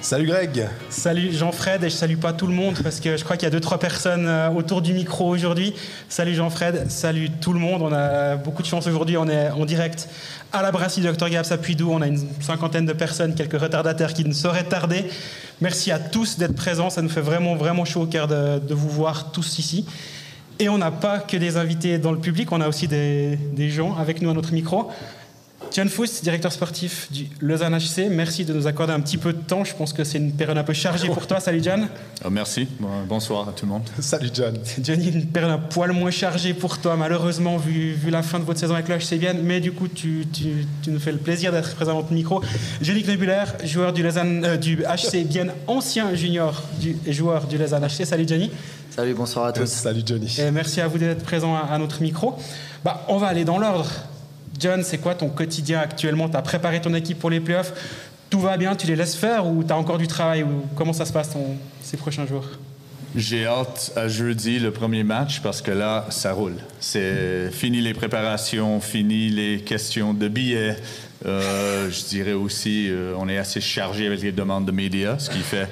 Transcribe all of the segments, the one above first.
Salut Greg. Salut Jean-Fred, et je salue pas tout le monde parce que je crois qu'il y a 2-3 personnes autour du micro aujourd'hui. Salut Jean-Fred, salut tout le monde. On a beaucoup de chance aujourd'hui, on est en direct à la brasserie du Dr Gabs à Puydou. On a une 50aine de personnes, quelques retardataires qui ne sauraient tarder. Merci à tous d'être présents, ça nous fait vraiment, vraiment chaud au cœur de vous voir tous ici. Et on n'a pas que des invités dans le public, on a aussi des gens avec nous à notre micro. John Foust, directeur sportif du Lausanne HC, merci de nous accorder un petit peu de temps. Je pense que c'est une période un peu chargée pour toi. Salut John. Merci, bonsoir à tout le monde. Salut John. Johnny, une période un poil moins chargée pour toi, malheureusement, vu la fin de votre saison avec le HC Vienne. Mais du coup, tu nous fais le plaisir d'être présent à notre micro. Johnny Knebuller, joueur du HC Vienne, ancien junior et joueur du Lausanne HC. Salut Johnny. Salut, bonsoir à tous. Salut Johnny. Et merci à vous d'être présent à notre micro. On va aller dans l'ordre. John, c'est quoi ton quotidien actuellement? Tu as préparé ton équipe pour les playoffs? Tout va bien? Tu les laisses faire ou tu as encore du travail? Comment ça se passe ces prochains jours? J'ai hâte à jeudi, le premier match, parce que là, ça roule. C'est fini les préparations, fini les questions de billets. Je dirais aussi, on est assez chargé avec les demandes de médias, ce qui fait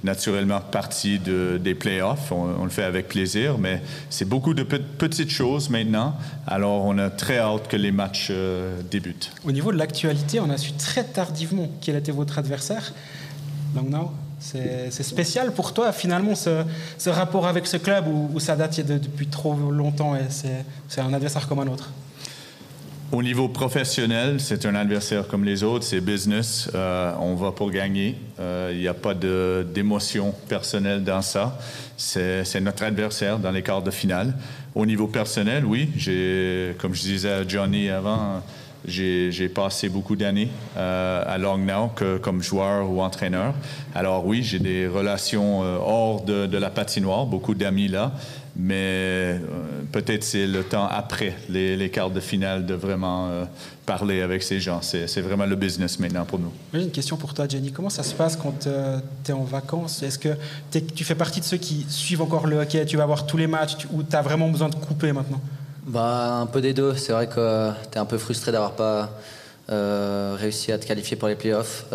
naturellement partie des playoffs. On le fait avec plaisir, mais c'est beaucoup de petites choses maintenant. Alors, on a très hâte que les matchs débutent. Au niveau de l'actualité, on a su très tardivement quel était votre adversaire. Langnau, c'est spécial pour toi, finalement, ce rapport avec ce club où ça date depuis trop longtemps et c'est un adversaire comme un autre? Au niveau professionnel, c'est un adversaire comme les autres, c'est business. On va pour gagner. Il n'y a pas d'émotion personnelle dans ça. C'est notre adversaire dans les quarts de finale. Au niveau personnel, oui, comme je disais à Johnny avant, j'ai passé beaucoup d'années à Langnau comme joueur ou entraîneur. Alors oui, j'ai des relations hors de la patinoire, beaucoup d'amis là. Mais peut-être c'est le temps après les quarts de finale de vraiment parler avec ces gens. C'est vraiment le business maintenant pour nous. J'ai une question pour toi, Jenny. Comment ça se passe quand tu es en vacances? Est-ce que tu fais partie de ceux qui suivent encore le hockey? Tu vas voir tous les matchs ou tu as vraiment besoin de couper maintenant? Un peu des deux. C'est vrai que tu es un peu frustré d'avoir pas réussi à te qualifier pour les playoffs.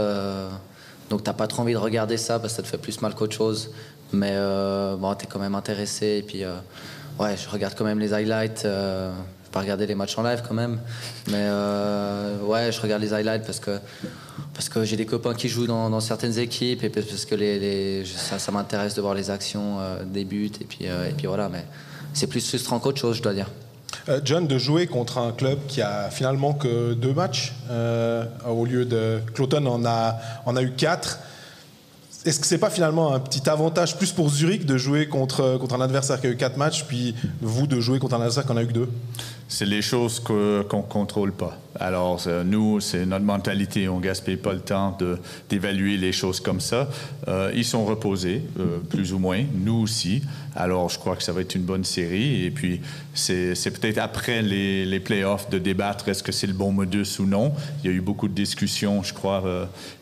Donc tu n'as pas trop envie de regarder ça parce que ça te fait plus mal qu'autre chose. Mais tu es quand même intéressé. Et puis, je regarde quand même les highlights. Je ne vais pas regarder les matchs en live quand même. Mais je regarde les highlights parce que j'ai des copains qui jouent dans certaines équipes et parce que ça m'intéresse de voir les actions des buts. Et puis voilà, mais c'est plus frustrant qu'autre chose, je dois dire. John, de jouer contre un club qui a finalement que 2 matchs au lieu de... Cloton en a eu 4. Est-ce que c'est pas finalement un petit avantage plus pour Zurich de jouer contre un adversaire qui a eu 4 matchs, puis vous de jouer contre un adversaire qui en a eu que 2? C'est les choses qu'on ne contrôle pas. Alors, nous, c'est notre mentalité. On ne gaspille pas le temps d'évaluer les choses comme ça. Ils sont reposés, plus ou moins. Nous aussi. Alors, je crois que ça va être une bonne série. Et puis, c'est peut-être après les playoffs de débattre est-ce que c'est le bon modus ou non. Il y a eu beaucoup de discussions, je crois,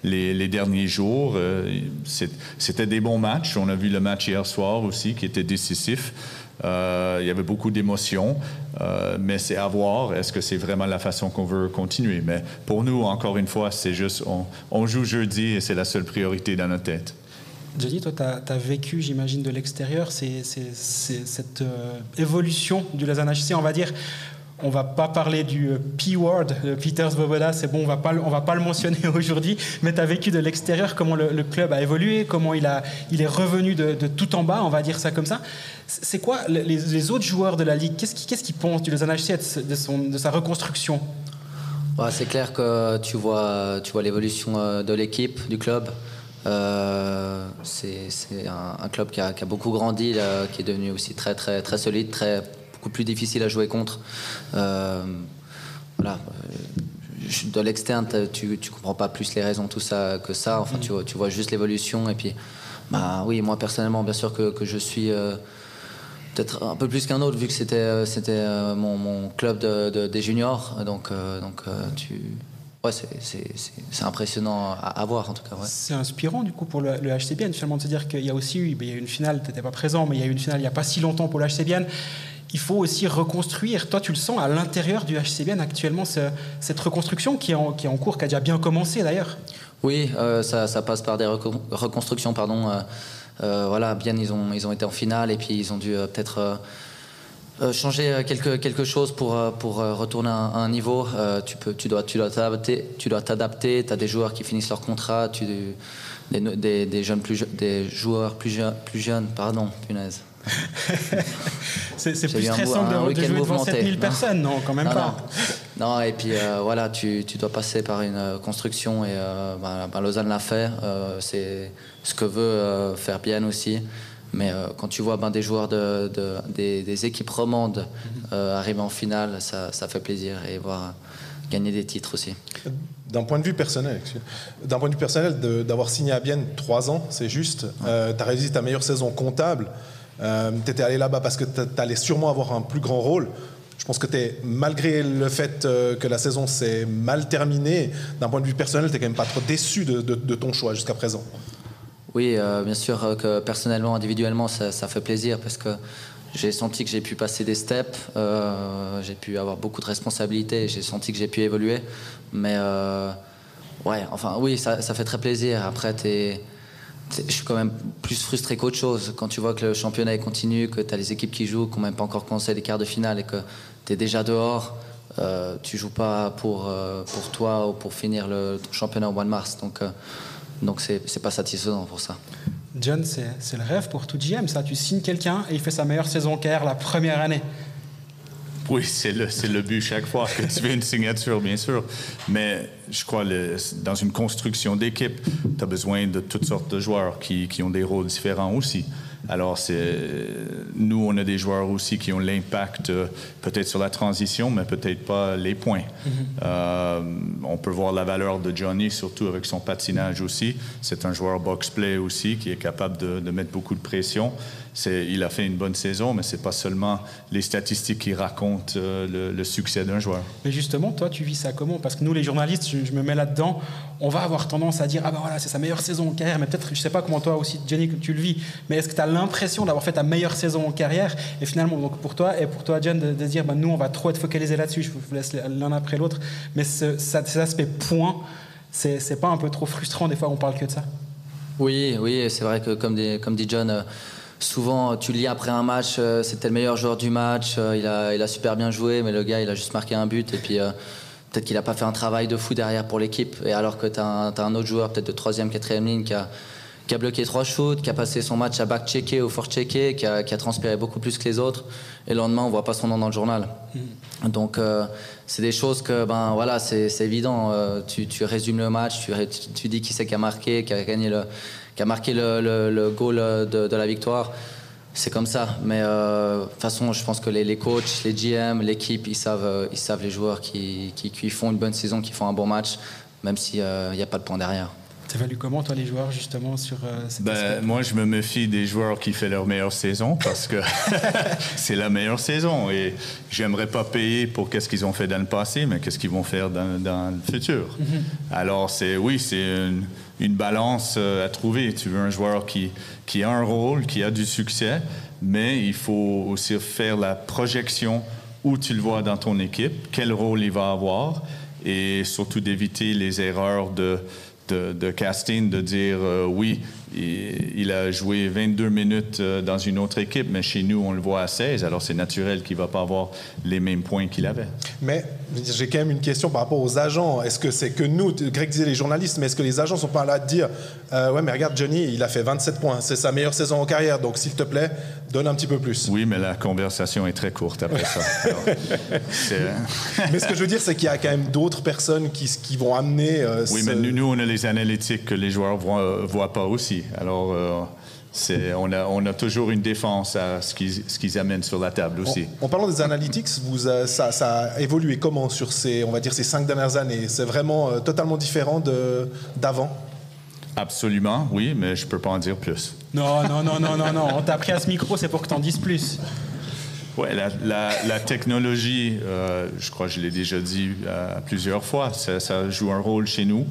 les derniers jours. C'était des bons matchs. On a vu le match hier soir aussi qui était décisif. Il y avait beaucoup d'émotions, mais c'est à voir. Est-ce que c'est vraiment la façon qu'on veut continuer? Mais pour nous, encore une fois, c'est juste, on joue jeudi et c'est la seule priorité dans notre tête. Johnny, toi, tu as vécu, j'imagine, de l'extérieur, cette évolution du Lausanne HC, on va dire. On va pas parler du P-word, Peter Svoboda, c'est bon, on va pas le mentionner aujourd'hui, mais tu as vécu de l'extérieur comment le club a évolué, comment il est revenu de tout en bas, on va dire ça comme ça. C'est quoi les autres joueurs de la Ligue? Qu'est-ce qu'ils pensent du Lausanne HC de sa reconstruction? C'est clair que tu vois l'évolution de l'équipe, du club. C'est un club qui a beaucoup grandi, là, qui est devenu aussi très, très, très solide, beaucoup plus difficile à jouer contre. De l'externe, tu comprends pas plus les raisons, tout ça que ça. Enfin, tu vois juste l'évolution. Et puis, oui, moi personnellement, bien sûr que je suis peut-être un peu plus qu'un autre, vu que c'était mon club des juniors. Donc c'est impressionnant à voir en tout cas. Ouais. C'est inspirant du coup pour le HC Vienne finalement de se dire qu'il y a aussi il y a une finale, tu n'étais pas présent, mais il y a eu une finale il n'y a pas si longtemps pour le HC Vienne. Il faut aussi reconstruire. Toi, tu le sens à l'intérieur du HC Vienne actuellement, cette reconstruction qui est en cours, qui a déjà bien commencé d'ailleurs. Oui, ça passe par des reconstructions, pardon. Voilà, bien, ils ont été en finale et puis ils ont dû peut-être changer quelque chose pour retourner à un niveau. Tu dois t'adapter. Tu as des joueurs qui finissent leur contrat, des joueurs plus jeunes. Pardon, punaise. C'est plus stressant de jouer devant 7000 personnes, non, quand même pas. Non, et puis voilà, tu dois passer par une construction et Lausanne l'a fait. C'est ce que veut faire Bien aussi. Mais quand tu vois des joueurs des équipes romandes arriver en finale, ça fait plaisir, et voir gagner des titres aussi. D'un point de vue personnel, d'avoir signé à Bienne 3 ans, c'est juste. Tu as réussi ta meilleure saison comptable. Tu étais allé là-bas parce que tu allais sûrement avoir un plus grand rôle. Je pense que malgré le fait que la saison s'est mal terminée, d'un point de vue personnel, tu n'es quand même pas trop déçu de ton choix jusqu'à présent. Oui, bien sûr que personnellement, individuellement, ça fait plaisir parce que j'ai senti que j'ai pu passer des steps, j'ai pu avoir beaucoup de responsabilités, j'ai senti que j'ai pu évoluer. Mais oui, ça fait très plaisir. Après, je suis quand même plus frustré qu'autre chose. Quand tu vois que le championnat est continu, que tu as les équipes qui jouent, qui n'ont même pas encore commencé les quarts de finale et que tu es déjà dehors, tu ne joues pas pour toi ou pour finir ton championnat au mois de mars. Donc c'est pas satisfaisant pour ça. John, c'est le rêve pour tout GM, ça. Tu signes quelqu'un et il fait sa meilleure saison carrière la première année. Oui, c'est le but chaque fois que tu fais une signature, bien sûr. Mais je crois dans une construction d'équipe, tu as besoin de toutes sortes de joueurs qui ont des rôles différents aussi. Alors, nous, on a des joueurs aussi qui ont l'impact peut-être sur la transition, mais peut-être pas les points. On peut voir la valeur de Johnny, surtout avec son patinage aussi. C'est un joueur box-play aussi qui est capable de mettre beaucoup de pression. Il a fait une bonne saison, mais c'est pas seulement les statistiques qui racontent le succès d'un joueur. Mais justement, toi, tu vis ça comment? Parce que nous, les journalistes, je me mets là-dedans, on va avoir tendance à dire « Ah ben voilà, c'est sa meilleure saison en carrière », mais peut-être, je sais pas comment toi aussi, Jenny, que tu le vis, mais est-ce que tu as l'impression d'avoir fait ta meilleure saison en carrière? Et finalement, donc pour toi, Jen, de dire « Nous, on va trop être focalisés là-dessus », je vous laisse l'un après l'autre, mais cet aspect point, c'est pas un peu trop frustrant des fois, on parle que de ça? Oui, c'est vrai que comme dit John, souvent, tu lis après un match, c'était le meilleur joueur du match, il a super bien joué, mais le gars, il a juste marqué un but, et puis peut-être qu'il n'a pas fait un travail de fou derrière pour l'équipe, et alors que tu as un autre joueur, peut-être de 3e, 4e ligne, qui a bloqué 3 shoots, qui a passé son match à back-checker ou for-checker, qui a transpiré beaucoup plus que les autres, et le lendemain, on ne voit pas son nom dans le journal. Donc, c'est des choses que, c'est évident. Tu résumes le match, tu dis qui c'est qui a marqué, qui a marqué le goal de la victoire. C'est comme ça. Mais de toute façon, je pense que les coachs, les GM, l'équipe, ils savent les joueurs qui font une bonne saison, qui font un bon match, même s'il n'y a pas de point derrière. Tu évalues comment, toi, les joueurs, justement, sur cet aspect? Moi, je me méfie des joueurs qui font leur meilleure saison parce que c'est la meilleure saison. Et j'aimerais pas payer pour qu'est-ce qu'ils ont fait dans le passé, mais qu'est-ce qu'ils vont faire dans le futur. Alors, c'est une balance à trouver. Tu veux un joueur qui a un rôle, qui a du succès, mais il faut aussi faire la projection où tu le vois dans ton équipe, quel rôle il va avoir, et surtout d'éviter les erreurs de casting, de dire oui, il a joué 22 minutes dans une autre équipe, mais chez nous, on le voit à 16, alors c'est naturel qu'il ne va pas avoir les mêmes points qu'il avait. Mais j'ai quand même une question par rapport aux agents. Est-ce que c'est que nous, Greg disait les journalistes, mais est-ce que les agents ne sont pas là de dire ouais, mais regarde, Johnny, il a fait 27 points, c'est sa meilleure saison en carrière, donc s'il te plaît, donne un petit peu plus. Oui, mais la conversation est très courte après ça. Alors, mais ce que je veux dire, c'est qu'il y a quand même d'autres personnes qui vont amener... oui, mais nous, on a les analytiques que les joueurs ne voient pas aussi. Alors, on a toujours une défense à ce qu'ils amènent sur la table aussi. En parlant des analytics, ça a évolué comment sur ces 5 dernières années? C'est vraiment totalement différent d'avant? Absolument, oui, mais je ne peux pas en dire plus. Non. On t'a pris à ce micro, c'est pour que tu en dises plus. Oui, la technologie, je crois que je l'ai déjà dit plusieurs fois, ça joue un rôle chez nous.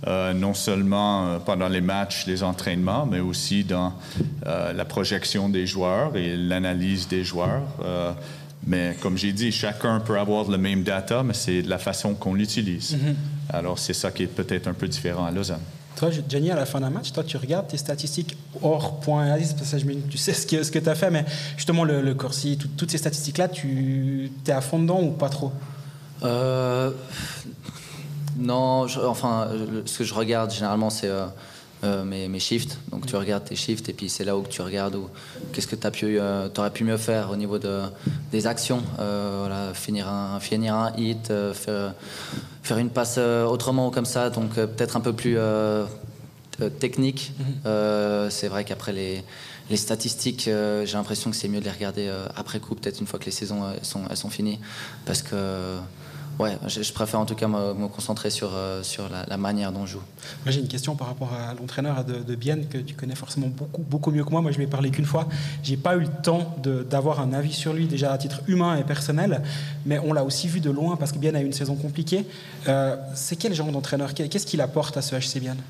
Non seulement pendant les matchs, les entraînements, mais aussi dans la projection des joueurs et l'analyse des joueurs. Mais comme j'ai dit, chacun peut avoir le même data, mais c'est la façon qu'on l'utilise. Alors, c'est ça qui est peut-être un peu différent à Lausanne. Toi, Jenny, à la fin d'un match, toi, tu regardes tes statistiques hors point analyse, parce que tu sais ce que tu as fait, mais justement, le Corsi, toutes ces statistiques-là, tu es à fond dedans ou pas trop? Non, ce que je regarde généralement, c'est mes shifts. Donc, tu regardes tes shifts et puis c'est là où tu regardes qu'est-ce que tu aurais pu mieux faire au niveau des actions. Voilà, finir un hit, faire une passe autrement ou comme ça. Donc, peut-être un peu plus technique. C'est vrai qu'après les statistiques, j'ai l'impression que c'est mieux de les regarder après coup, peut-être une fois que les saisons elles sont finies. Parce que ouais, je préfère en tout cas me concentrer sur la manière dont je joue. Moi, j'ai une question par rapport à l'entraîneur de Bienne, que tu connais forcément beaucoup mieux que moi. Moi, je lui ai parlé qu'une fois. J'ai pas eu le temps d'avoir un avis sur lui, déjà à titre humain et personnel, mais on l'a aussi vu de loin parce que Bienne a eu une saison compliquée. C'est quel genre d'entraîneur? Qu'est-ce qu'il apporte à ce HC Bienne?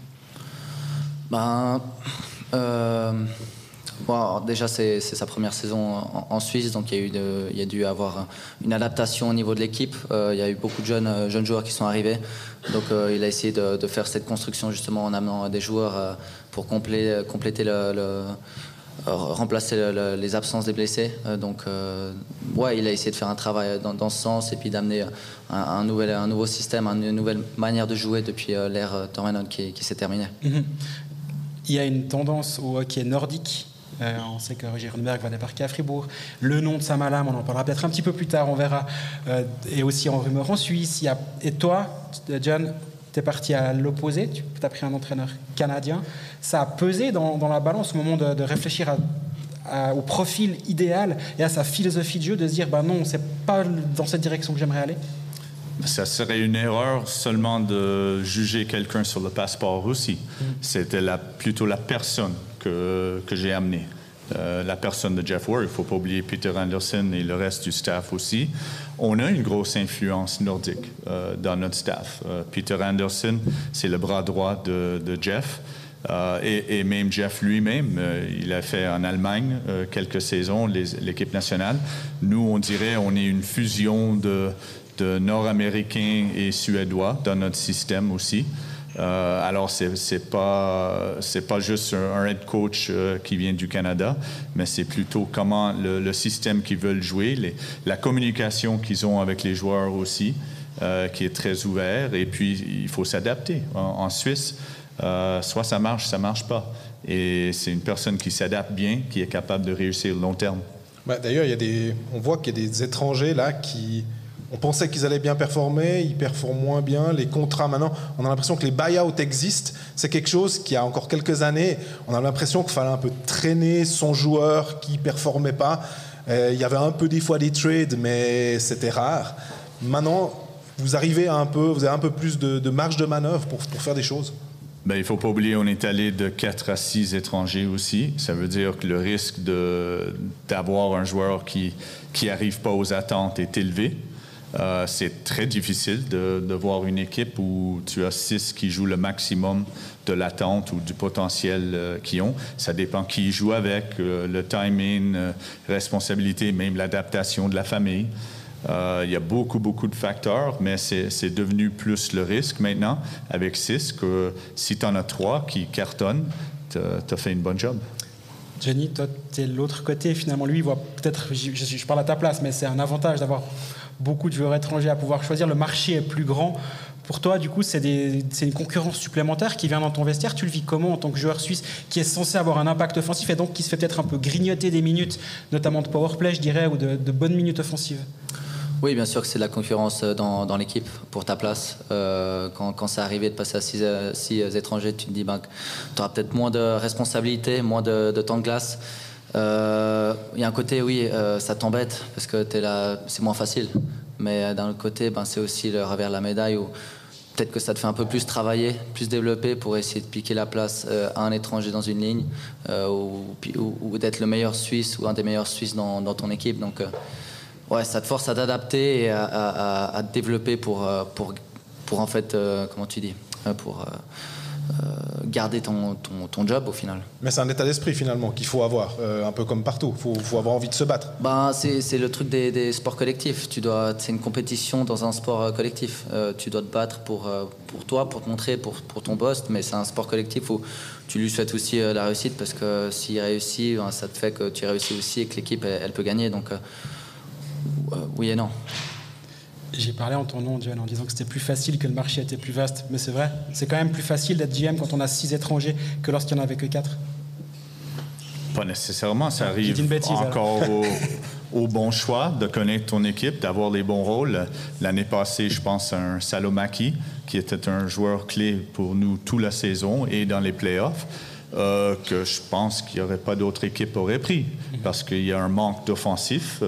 Bon, alors déjà, c'est sa première saison en Suisse, donc il y a dû avoir une adaptation au niveau de l'équipe. Il y a eu beaucoup de jeunes joueurs qui sont arrivés, donc il a essayé de faire cette construction justement en amenant des joueurs pour compléter remplacer les absences des blessés. Donc, ouais, il a essayé de faire un travail dans ce sens et puis d'amener un nouveau système, une nouvelle manière de jouer depuis l'ère Tormenon qui s'est terminée. Il y a une tendance au hockey nordique. On sait que Roger Rundberg va débarquer à Fribourg. Le nom de Sam Allam, on en parlera peut-être un petit peu plus tard, on verra. Et aussi en rumeur en Suisse. Et toi, John, tu es parti à l'opposé. Tu as pris un entraîneur canadien. Ça a pesé dans la balance au moment de réfléchir au profil idéal et à sa philosophie de jeu, de se dire non, c'est pas dans cette direction que j'aimerais aller? Ça serait une erreur seulement de juger quelqu'un sur le passeport aussi. C'était plutôt la personne que j'ai amenée. La personne de Jeff Ward, il ne faut pas oublier Peter Anderson et le reste du staff aussi. On a une grosse influence nordique dans notre staff. Peter Anderson, c'est le bras droit de Jeff. Et même Jeff lui-même, il a fait en Allemagne quelques saisons, l'équipe nationale. Nous, on dirait on est une fusion de Nord-Américains et Suédois dans notre système aussi. Alors, c'est pas juste un head coach qui vient du Canada, mais c'est plutôt comment le système qu'ils veulent jouer, la communication qu'ils ont avec les joueurs aussi, qui est très ouvert. Et puis, il faut s'adapter. En Suisse, soit ça marche pas. Et c'est une personne qui s'adapte bien, qui est capable de réussir le long terme. D'ailleurs, on voit qu'il y a des étrangers là qui... On pensait qu'ils allaient bien performer, ils performent moins bien. Les contrats, maintenant, on a l'impression que les buy-out existent. C'est quelque chose qui, a encore quelques années, on a l'impression qu'il fallait un peu traîner son joueur qui ne performait pas. Il y avait un peu des fois des trades, mais c'était rare. Maintenant, vous avez un peu plus de marge de manœuvre pour faire des choses. Il ne faut pas oublier, on est allé de 4 à 6 étrangers aussi. Ça veut dire que le risque d'avoir un joueur qui n'arrive pas aux attentes est élevé. C'est très difficile de voir une équipe où tu as 6 qui jouent le maximum de l'attente ou du potentiel qu'ils ont. Ça dépend qui joue avec, le timing, responsabilité, même l'adaptation de la famille. Il y a beaucoup de facteurs, mais c'est devenu plus le risque maintenant avec 6 que si tu en as 3 qui cartonnent, tu as fait une bonne job. Jenny, toi, tu es de l'autre côté. Finalement, lui, il voit peut-être, je parle à ta place, mais c'est un avantage d'avoir beaucoup de joueurs étrangers à pouvoir choisir. Le marché est plus grand. Pour toi, du coup, c'est une concurrence supplémentaire qui vient dans ton vestiaire. Tu le vis comment en tant que joueur suisse qui est censé avoir un impact offensif et donc qui se fait peut-être un peu grignoter des minutes, notamment de powerplay, je dirais, ou de bonnes minutes offensives? Oui, bien sûr que c'est de la concurrence dans l'équipe pour ta place. Quand c'est arrivé de passer à 6 étrangers, tu te dis tu auras peut-être moins de responsabilités, moins de temps de glace. Il y a un côté, oui, ça t'embête parce que t'es là, c'est moins facile. Mais d'un autre côté, c'est aussi le revers de la médaille où peut-être que ça te fait un peu plus travailler, plus développer pour essayer de piquer la place à un étranger dans une ligne ou d'être le meilleur Suisse ou un des meilleurs Suisses dans ton équipe. Donc, ouais, ça te force à t'adapter et à te développer pour en fait, comment tu dis, pour garder ton job au final. Mais c'est un état d'esprit finalement qu'il faut avoir, un peu comme partout. Il faut avoir envie de se battre. C'est le truc des sports collectifs. C'est une compétition dans un sport collectif. Tu dois te battre pour toi, pour te montrer, pour ton boss, mais c'est un sport collectif où tu lui souhaites aussi la réussite, parce que s'il réussit, ça te fait que tu réussis aussi et que l'équipe elle peut gagner. Donc oui et non. J'ai parlé en ton nom, John, en disant que c'était plus facile, que le marché était plus vaste. Mais c'est vrai, c'est quand même plus facile d'être GM quand on a 6 étrangers que lorsqu'il n'y en avait que 4. Pas nécessairement, ça arrive bêtise, encore au bon choix de connaître ton équipe, d'avoir les bons rôles. L'année passée, je pense à un Salomaki, qui était un joueur clé pour nous toute la saison et dans les playoffs. Que je pense qu'il n'y aurait pas d'autre équipe qui aurait pris, parce qu'il y a un manque d'offensif,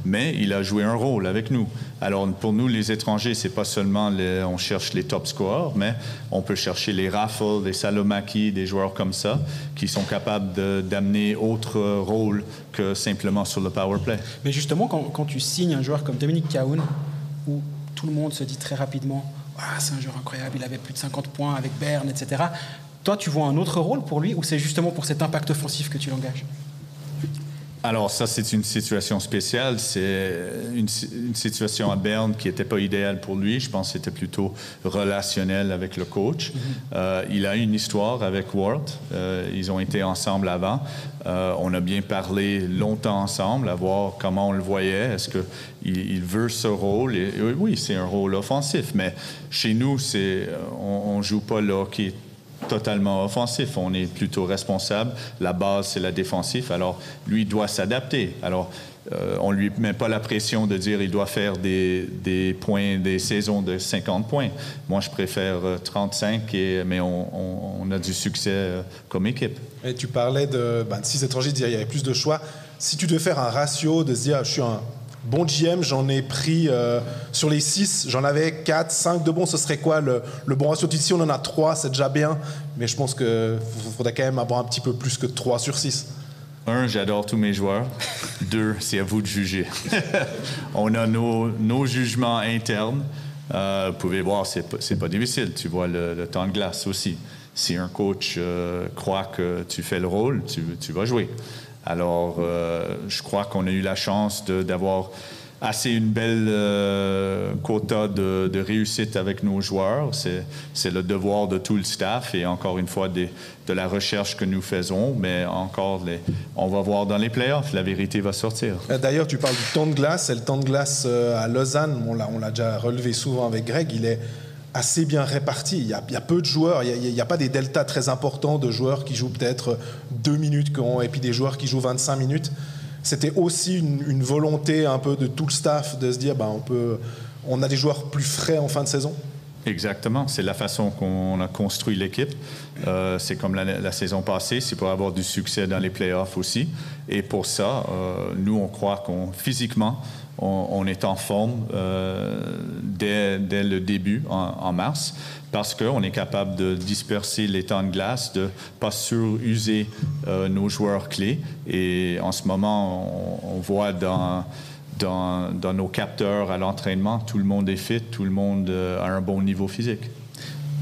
mais il a joué un rôle avec nous. Alors pour nous, les étrangers, c'est pas seulement on cherche les top scorers, mais on peut chercher les Raffles, les Salomaki, des joueurs comme ça, qui sont capables d'amener autre rôle que simplement sur le power play. Mais justement, quand tu signes un joueur comme Dominique Cahoun, où tout le monde se dit très rapidement « Ah, c'est un joueur incroyable, il avait plus de 50 points avec Berne, etc. » Toi, tu vois un autre rôle pour lui, ou c'est justement pour cet impact offensif que tu l'engages? Alors ça, c'est une situation spéciale. C'est une situation à Berne qui n'était pas idéale pour lui. Je pense que c'était plutôt relationnel avec le coach. Il a une histoire avec Ward. Ils ont été ensemble avant. On a bien parlé longtemps ensemble, à voir comment on le voyait. Est-ce qu'il veut ce rôle? Et oui, c'est un rôle offensif. Mais chez nous, on ne joue pas le hockey totalement offensif. On est plutôt responsable. La base, c'est la défensive. Alors, lui doit s'adapter. Alors, on ne lui met pas la pression de dire qu'il doit faire des points, des saisons de 50 points. Moi, je préfère 35, mais on a du succès comme équipe. Et tu parlais de 6 étrangers, de dire qu'il y avait plus de choix. Si tu devais faire un ratio, de se dire, je suis un bon GM, j'en ai pris sur les 6, j'en avais 4, 5 de bons, ce serait quoi le bon ratio? Si on en a 3, c'est déjà bien, mais je pense qu'il faudrait quand même avoir un petit peu plus que 3 sur 6. 1, j'adore tous mes joueurs. 2, c'est à vous de juger. On a nos jugements internes. Vous pouvez voir, c'est pas difficile. Tu vois le temps de glace aussi. Si un coach croit que tu fais le rôle, tu vas jouer. Alors, je crois qu'on a eu la chance d'avoir assez une belle quota de réussite avec nos joueurs. C'est le devoir de tout le staff et encore une fois de la recherche que nous faisons. Mais encore, on va voir dans les playoffs, la vérité va sortir. D'ailleurs, tu parles du temps de glace. Et le temps de glace à Lausanne, on l'a déjà relevé souvent avec Greg, il est assez bien réparti. Il y a peu de joueurs, il n'y a pas des deltas très importants de joueurs qui jouent peut-être 2 minutes et puis des joueurs qui jouent 25 minutes. C'était aussi une volonté un peu de tout le staff de se dire on a des joueurs plus frais en fin de saison. Exactement, c'est la façon qu'on a construit l'équipe. C'est comme la saison passée, c'est pour avoir du succès dans les playoffs aussi. Et pour ça, nous, on croit physiquement, on est en forme dès le début, en mars, parce qu'on est capable de disperser les temps de glace, de ne pas suruser nos joueurs clés. Et en ce moment, on voit dans nos capteurs à l'entraînement, tout le monde est fit, tout le monde a un bon niveau physique.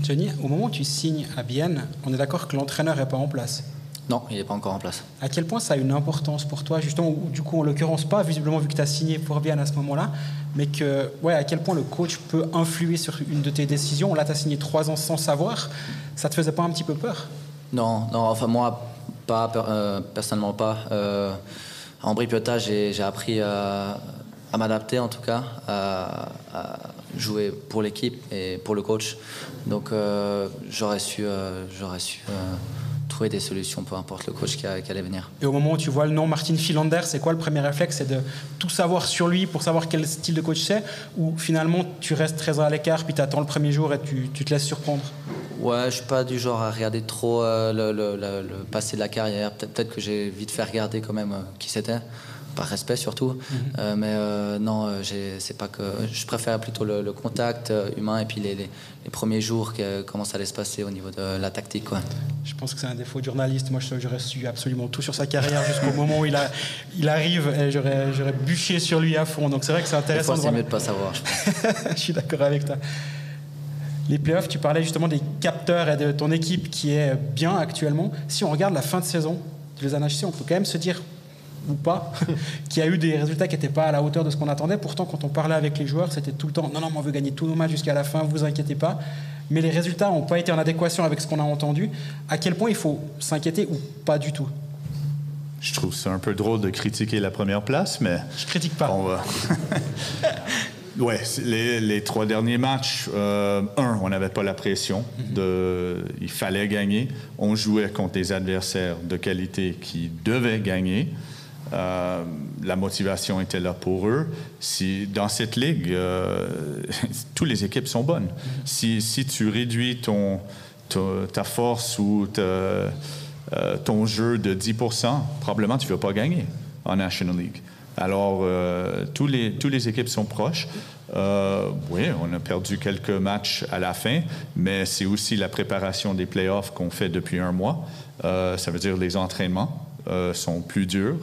Johnny, au moment où tu signes à Bienne, on est d'accord que l'entraîneur n'est pas en place? Non, il n'est pas encore en place. À quel point ça a une importance pour toi, justement, ou du coup, en l'occurrence pas, visiblement, vu que tu as signé pour Bienne à ce moment-là, mais à quel point le coach peut influer sur une de tes décisions? Là, tu as signé 3 ans sans savoir. Ça te faisait pas un petit peu peur? Non, enfin moi, personnellement pas. En Bripiota, j'ai appris à m'adapter, en tout cas, à jouer pour l'équipe et pour le coach. Donc j'aurais su trouver des solutions, peu importe le coach qui allait venir. Et au moment où tu vois le nom Martin Philander, c'est quoi le premier réflexe? C'est de tout savoir sur lui pour savoir quel style de coach c'est? Ou finalement tu restes très à l'écart puis tu attends le premier jour et tu te laisses surprendre? Ouais, je suis pas du genre à regarder trop le passé de la carrière. Peut-être que j'ai vite fait regarder quand même qui c'était, par respect surtout. Mais non, c'est pas que je préfère plutôt le contact humain et puis les premiers jours comment ça allait se passer au niveau de la tactique, quoi. Je pense que c'est un défaut de journaliste. Moi, j'aurais su absolument tout sur sa carrière jusqu'au moment où il arrive et j'aurais bûché sur lui à fond. Donc c'est vrai que c'est intéressant. Des fois, c'est mieux de pas savoir, je pense. Je suis d'accord avec toi. Les playoffs, tu parlais justement des capteurs et de ton équipe qui est bien actuellement. Si on regarde la fin de saison de Lausanne HC, on peut quand même se dire, ou pas, qu'il y a eu des résultats qui n'étaient pas à la hauteur de ce qu'on attendait. Pourtant, quand on parlait avec les joueurs, c'était tout le temps « Non, on veut gagner tous nos matchs jusqu'à la fin, vous inquiétez pas ». Mais les résultats n'ont pas été en adéquation avec ce qu'on a entendu. À quel point il faut s'inquiéter ou pas du tout? Je trouve ça un peu drôle de critiquer la première place, mais... Je critique pas. On va... Ouais, les 3 derniers matchs, on n'avait pas la pression. Il fallait gagner. On jouait contre des adversaires de qualité qui devaient gagner. La motivation était là pour eux. Dans cette ligue, toutes les équipes sont bonnes. Si tu réduis ta force ou ton jeu de 10%, probablement tu ne vas pas gagner en National League. Alors, toutes les équipes sont proches. Oui, on a perdu quelques matchs à la fin, mais c'est aussi la préparation des playoffs qu'on fait depuis un mois. Ça veut dire que les entraînements sont plus durs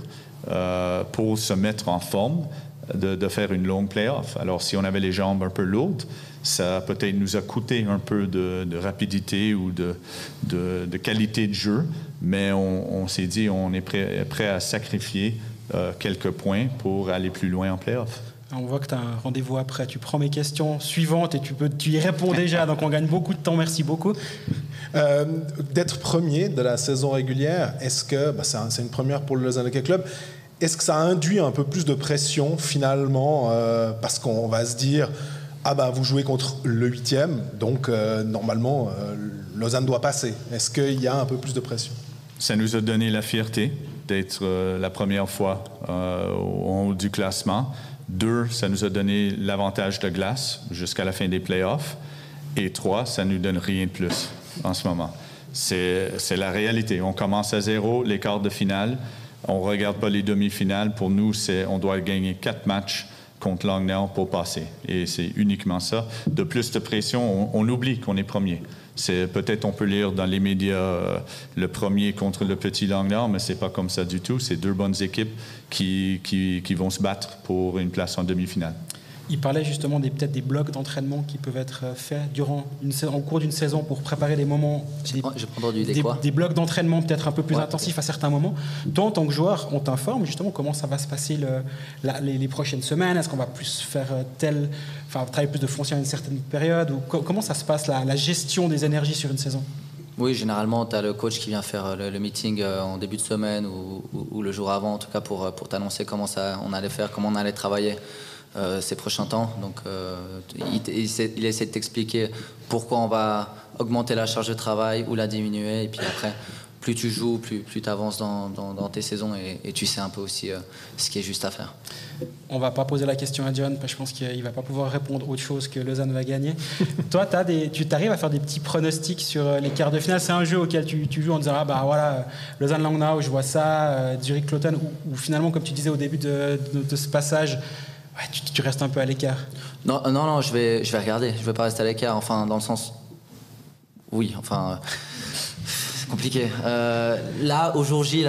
pour se mettre en forme de faire une longue playoff. Alors, si on avait les jambes un peu lourdes, ça peut-être nous a coûté un peu de rapidité ou de qualité de jeu, mais on s'est dit on est prêt à sacrifier quelques points pour aller plus loin en play-off. On voit que tu as un rendez-vous après. Tu prends mes questions suivantes et tu y réponds déjà. Donc, on gagne beaucoup de temps. Merci beaucoup. D'être premier de la saison régulière, est-ce que c'est une première pour le Lausanne Hockey Club? Est-ce que ça induit un peu plus de pression finalement parce qu'on va se dire vous jouez contre le 8e, donc normalement Lausanne doit passer. Est-ce qu'il y a un peu plus de pression? Ça nous a donné la fierté d'être la première fois au haut du classement. 2, ça nous a donné l'avantage de glace jusqu'à la fin des playoffs. Et 3, ça ne nous donne rien de plus en ce moment. C'est la réalité. On commence à 0, les quarts de finale. On ne regarde pas les demi-finales. Pour nous, on doit gagner 4 matchs contre Langnau pour passer. Et c'est uniquement ça. De plus de pression, on oublie qu'on est premier. Peut-être on peut lire dans les médias le premier contre le petit Langnau, mais c'est pas comme ça du tout. C'est 2 bonnes équipes qui vont se battre pour une place en demi-finale. Il parlait justement peut-être des blocs d'entraînement qui peuvent être faits au cours d'une saison pour préparer des moments, des blocs d'entraînement peut-être un peu plus intensifs à certains moments. Toi, en tant que joueur, on t'informe justement comment ça va se passer les prochaines semaines. Est-ce qu'on va plus faire travailler plus de foncier à une certaine période ou comment ça se passe la gestion des énergies sur une saison? Oui, généralement, tu as le coach qui vient faire le meeting en début de semaine ou le jour avant, en tout cas pour t'annoncer comment on allait faire, comment on allait travailler ces prochains temps. Donc, il essaie de t'expliquer pourquoi on va augmenter la charge de travail ou la diminuer. Et puis après, plus tu joues, plus tu avances dans tes saisons et tu sais un peu aussi ce qui est juste à faire. On ne va pas poser la question à John, parce que je pense qu'il ne va pas pouvoir répondre autre chose que Lausanne va gagner. Toi, tu t'arrives à faire des petits pronostics sur les quarts de finale. C'est un jeu auquel tu joues en disant Lausanne-Langnau, je vois ça, Zurich-Cloton, ou finalement, comme tu disais au début de ce passage, tu restes un peu à l'écart. Non, je vais regarder. Je ne vais pas rester à l'écart, dans le sens... Oui, c'est compliqué. Là, au jour J,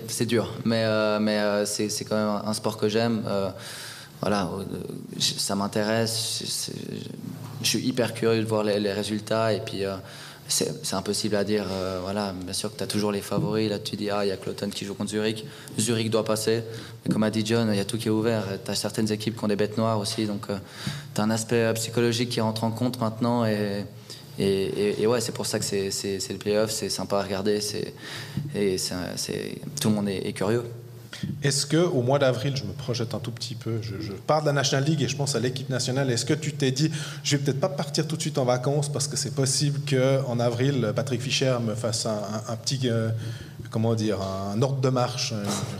c'est dur. Mais c'est quand même un sport que j'aime. Ça m'intéresse. Je suis hyper curieux de voir les résultats. Et puis, c'est impossible à dire. Bien sûr que tu as toujours les favoris. Là, tu dis, il y a Cloton qui joue contre Zurich. Zurich doit passer. Mais comme a dit John, il y a tout qui est ouvert. Tu as certaines équipes qui ont des bêtes noires aussi. Donc, tu as un aspect psychologique qui rentre en compte maintenant. Et c'est pour ça que c'est le play-off, c'est sympa à regarder, tout le monde est curieux. Est-ce qu'au mois d'avril, je me projette un tout petit peu, je pars de la National League et je pense à l'équipe nationale, est-ce que tu t'es dit, je vais peut-être pas partir tout de suite en vacances parce que c'est possible qu'en avril, Patrick Fischer me fasse un petit, un ordre de marche,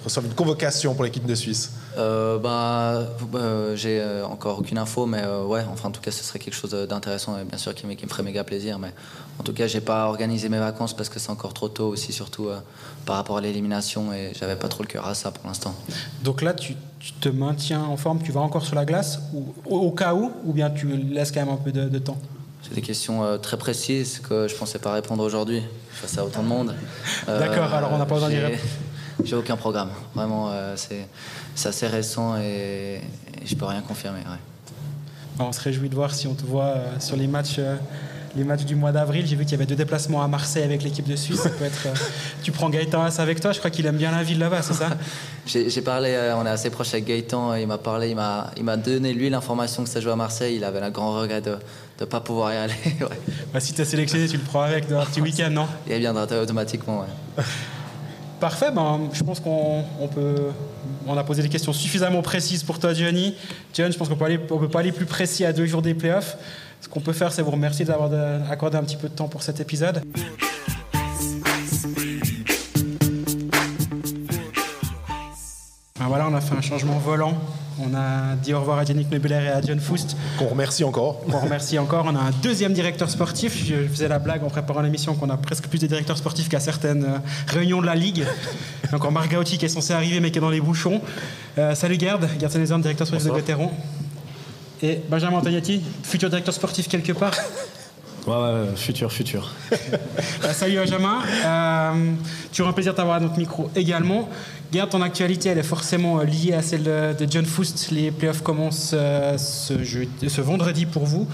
reçoive une convocation pour l'équipe de Suisse? J'ai encore aucune info, mais en tout cas, ce serait quelque chose d'intéressant et bien sûr qui me ferait méga plaisir. Mais en tout cas, j'ai pas organisé mes vacances parce que c'est encore trop tôt aussi, surtout par rapport à l'élimination et j'avais pas trop le cœur à ça pour l'instant. Donc là, tu te maintiens en forme, tu vas encore sur la glace ou au cas où, ou bien tu laisses quand même un peu de temps? C'est des questions très précises que je pensais pas répondre aujourd'hui face à autant de monde. D'accord, alors on n'a pas besoin d'y répondre. J'ai aucun programme. Vraiment, c'est assez récent et je peux rien confirmer. Ouais. On se réjouit de voir si on te voit sur les matchs du mois d'avril. J'ai vu qu'il y avait 2 déplacements à Marseille avec l'équipe de Suisse. Ça peut être, tu prends Gaëtan Haas avec toi, je crois qu'il aime bien la ville là-bas, c'est ça? J'ai parlé, on est assez proche avec Gaëtan, il m'a donné lui l'information que ça joue à Marseille. Il avait un grand regret de ne pas pouvoir y aller. Ouais. Bah, si tu es sélectionné, tu le prends avec dans un petit week-end, non? Il viendra automatiquement, ouais. Parfait, je pense qu'on a posé des questions suffisamment précises pour toi, Johnny. John, je pense qu'on peut pas aller plus précis à 2 jours des playoffs. Ce qu'on peut faire, c'est vous remercier d'avoir accordé un petit peu de temps pour cet épisode. Voilà, on a fait un changement volant. On a dit au revoir à Yannick Nebeler et à John Foust. Qu'on remercie encore. On a un 2e directeur sportif. Je faisais la blague en préparant l'émission qu'on a presque plus de directeurs sportifs qu'à certaines réunions de la Ligue. Encore Marc Gauti qui est censé arriver mais qui est dans les bouchons. Salut Gerd Sanézan, directeur sportif de Gauthieron. Et Benjamin Antoniati, futur directeur sportif quelque part. Ouais, futur. Salut Benjamin. Tu auras un plaisir de t'avoir à notre micro également. Gerd, ton actualité, elle est forcément liée à celle de John Foust. Les playoffs commencent ce vendredi pour vous.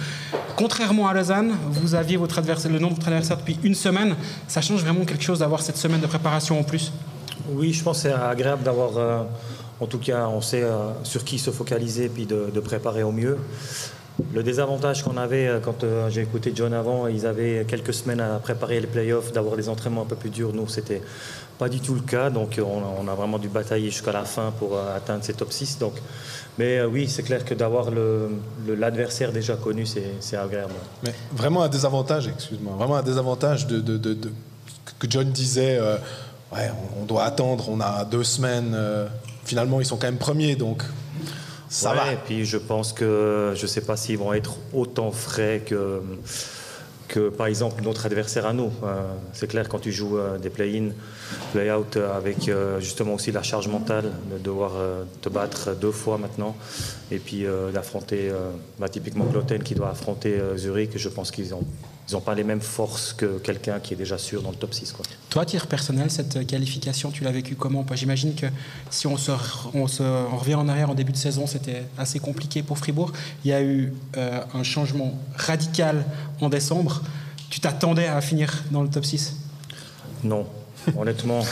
Contrairement à Lausanne, vous aviez le nom de votre adversaire depuis 1 semaine. Ça change vraiment quelque chose d'avoir cette semaine de préparation en plus? Oui, je pense que c'est agréable d'avoir... en tout cas, on sait sur qui se focaliser puis de préparer au mieux. Le désavantage qu'on avait quand j'ai écouté John avant, ils avaient quelques semaines à préparer les playoffs, d'avoir des entraînements un peu plus durs. Nous, c'était pas du tout le cas, donc on a vraiment dû batailler jusqu'à la fin pour atteindre ces top 6. Donc. Mais oui, c'est clair que d'avoir l'adversaire déjà connu, c'est agréable. Mais vraiment un désavantage, vraiment un désavantage que John disait, on doit attendre, on a 2 semaines, finalement ils sont quand même premiers, donc... Ça va. Et puis je pense que je ne sais pas s'ils vont être autant frais que par exemple notre adversaire à nous. C'est clair, quand tu joues des play-in, play-out avec justement aussi la charge mentale de devoir te battre 2 fois maintenant et puis d'affronter typiquement Kloten qui doit affronter Zurich. Je pense qu'ils n'ont pas les mêmes forces que quelqu'un qui est déjà sûr dans le top 6. Quoi. Toi, à titre personnel, cette qualification, tu l'as vécu comment? J'imagine que si on revient en arrière en début de saison, c'était assez compliqué pour Fribourg. Il y a eu un changement radical en décembre. Tu t'attendais à finir dans le top 6? Non, honnêtement.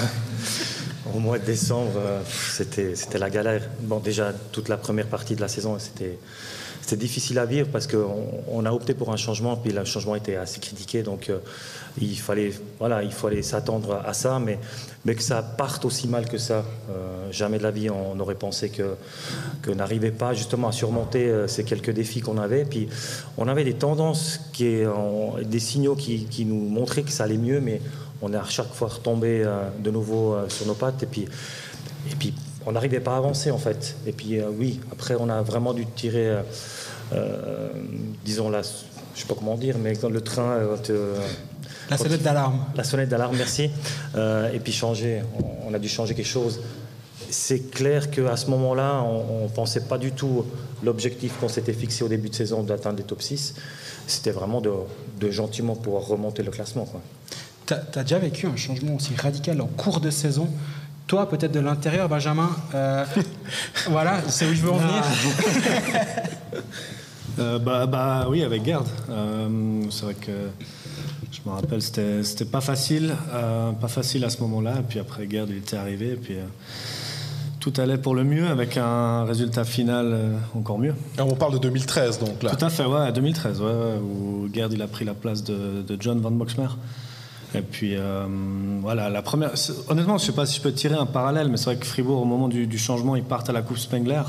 Au mois de décembre, c'était la galère. Bon, déjà, toute la première partie de la saison, c'était difficile à vivre parce qu'on a opté pour un changement, puis le changement était assez critiqué, donc il fallait s'attendre à ça, mais que ça parte aussi mal que ça. Jamais de la vie on aurait pensé que n'arrivait pas justement à surmonter ces quelques défis qu'on avait. Puis on avait des tendances, des signaux qui nous montraient que ça allait mieux, mais on est à chaque fois retombé de nouveau sur nos pattes, et puis on n'arrivait pas à avancer en fait. Et puis oui, après on a vraiment dû tirer, disons là, je sais pas comment dire, mais dans le train. La sonnette d'alarme. La sonnette d'alarme, merci. Et puis on a dû changer quelque chose. C'est clair qu'à ce moment-là, on ne pensait pas du tout l'objectif qu'on s'était fixé au début de saison d'atteindre les top 6. C'était vraiment de gentiment pouvoir remonter le classement. Tu as déjà vécu un changement aussi radical en cours de saison? Toi, peut-être de l'intérieur, Benjamin, voilà, c'est où je veux en venir. Oui, avec Gerd. C'est vrai que je me rappelle, c'était pas facile à ce moment-là. Et puis après, Gerd, il était arrivé. Et puis tout allait pour le mieux avec un résultat final encore mieux. On parle de 2013, donc là. Tout à fait, ouais, 2013, où Gerd, il a pris la place de John Van Boxmeer. Et puis voilà, la première. Honnêtement, je ne sais pas si je peux tirer un parallèle, mais c'est vrai que Fribourg, au moment du changement, ils partent à la Coupe Spengler,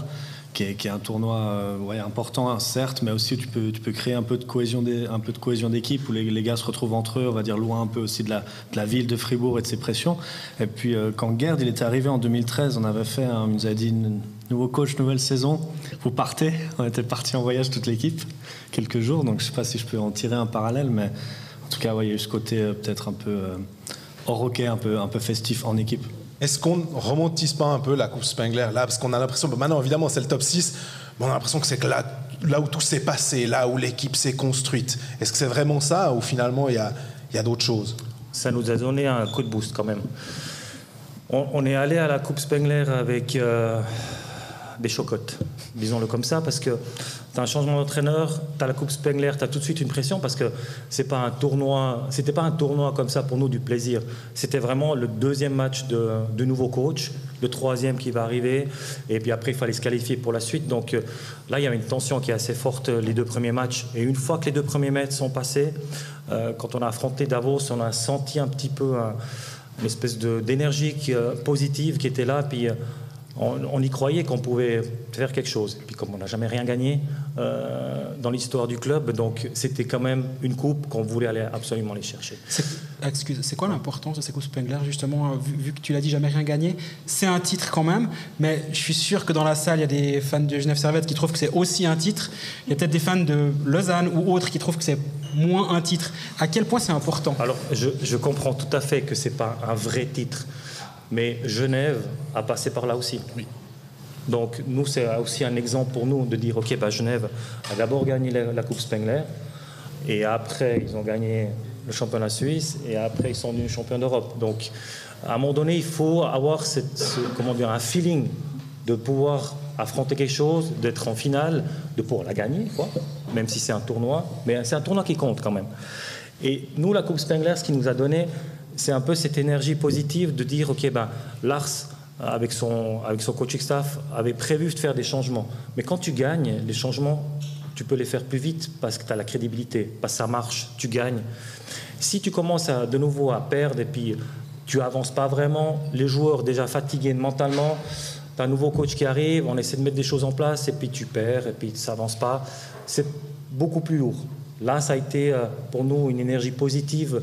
qui est un tournoi important, certes, mais aussi tu peux créer un peu de cohésion d'équipe où les gars se retrouvent entre eux, on va dire loin un peu aussi de la ville de Fribourg et de ses pressions. Et puis quand Gerd il était arrivé en 2013, on avait fait, il nous a dit nouveau coach, nouvelle saison, vous partez. On était partis en voyage toute l'équipe quelques jours, donc je ne sais pas si je peux en tirer un parallèle, mais en tout cas, il y a eu ce côté peut-être un peu hors hockey, un peu festif en équipe. Est-ce qu'on ne romantise pas un peu la Coupe Spengler là? Parce qu'on a l'impression, maintenant évidemment c'est le top 6, mais on a l'impression que c'est que là où tout s'est passé, là où l'équipe s'est construite. Est-ce que c'est vraiment ça ou finalement il y a d'autres choses? Ça nous a donné un coup de boost quand même. On est allé à la Coupe Spengler avec des chocottes, disons-le comme ça, parce que tu as un changement d'entraîneur, tu as la Coupe Spengler, tu as tout de suite une pression, parce que c'était pas un tournoi comme ça pour nous du plaisir. C'était vraiment le deuxième match de nouveau coach, le troisième qui va arriver, et puis après il fallait se qualifier pour la suite. Donc là, il y avait une tension qui est assez forte les 2 premiers matchs, et une fois que les 2 premiers matchs sont passés, quand on a affronté Davos, on a senti un petit peu une espèce d'énergie positive qui était là, puis on y croyait qu'on pouvait faire quelque chose. Et puis comme on n'a jamais rien gagné dans l'histoire du club, donc c'était quand même une coupe qu'on voulait aller absolument aller chercher. C'est quoi l'importance de ces coupes Spengler, justement, vu que tu l'as dit, jamais rien gagné? C'est un titre quand même, mais je suis sûr que dans la salle, il y a des fans de Genève Servette qui trouvent que c'est aussi un titre. Il y a peut-être des fans de Lausanne ou autres qui trouvent que c'est moins un titre. À quel point c'est important? Alors, je comprends tout à fait que ce n'est pas un vrai titre. Mais Genève a passé par là aussi. Oui. Donc, nous, c'est aussi un exemple pour nous de dire, OK, Genève a d'abord gagné la Coupe Spengler, et après, ils ont gagné le championnat suisse, et après, ils sont devenus champions d'Europe. Donc, à un moment donné, il faut avoir un feeling de pouvoir affronter quelque chose, d'être en finale, de pouvoir la gagner, quoi, même si c'est un tournoi. Mais c'est un tournoi qui compte quand même. Et nous, la Coupe Spengler, ce qui nous a donné, c'est un peu cette énergie positive de dire, OK, Lars, avec son coaching staff, avait prévu de faire des changements. Mais quand tu gagnes, les changements, tu peux les faire plus vite parce que tu as la crédibilité, parce que ça marche, tu gagnes. Si tu commences de nouveau à perdre et puis tu n'avances pas vraiment, les joueurs déjà fatigués mentalement, tu as un nouveau coach qui arrive, on essaie de mettre des choses en place et puis tu perds et puis ça n'avance pas, c'est beaucoup plus lourd. Là, ça a été pour nous une énergie positive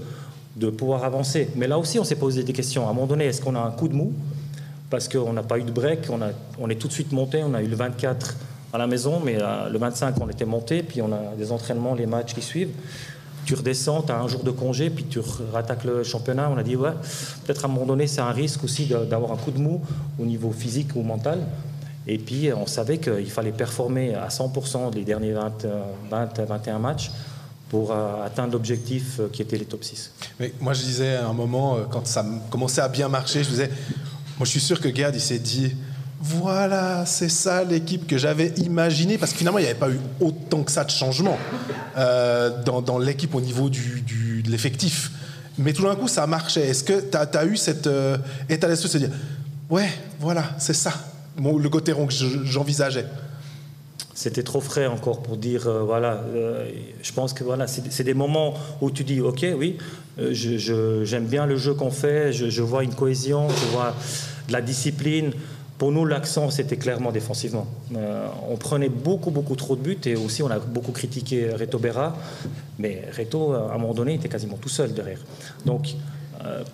de pouvoir avancer. Mais là aussi, on s'est posé des questions. À un moment donné, est-ce qu'on a un coup de mou? Parce qu'on n'a pas eu de break, on est tout de suite monté, on a eu le 24 à la maison, mais le 25, on était monté, puis on a des entraînements, les matchs qui suivent. Tu redescends, tu as un jour de congé, puis tu rattaques le championnat. On a dit, ouais, peut-être à un moment donné, c'est un risque aussi d'avoir un coup de mou au niveau physique ou mental. Et puis, on savait qu'il fallait performer à 100% les derniers 21 matchs pour atteindre l'objectif qui était les top 6. Mais moi, je disais à un moment, quand ça commençait à bien marcher, je disais, moi, je suis sûr que Gerd, il s'est dit, voilà, c'est ça l'équipe que j'avais imaginée, parce que finalement, il n'y avait pas eu autant que ça de changement dans l'équipe au niveau de l'effectif. Mais tout d'un coup, ça marchait. Est-ce que tu as eu cet état d'esprit de se dire, ouais, voilà, c'est ça, le Gauthieron que j'envisageais? C'était trop frais encore pour dire, je pense que voilà, c'est des moments où tu dis, OK, oui, j'aime bien le jeu qu'on fait, je vois une cohésion, je vois de la discipline. Pour nous, l'accent, c'était clairement défensivement. On prenait beaucoup trop de buts, et aussi on a beaucoup critiqué Reto Berra, mais Reto, à un moment donné, était quasiment tout seul derrière. Donc,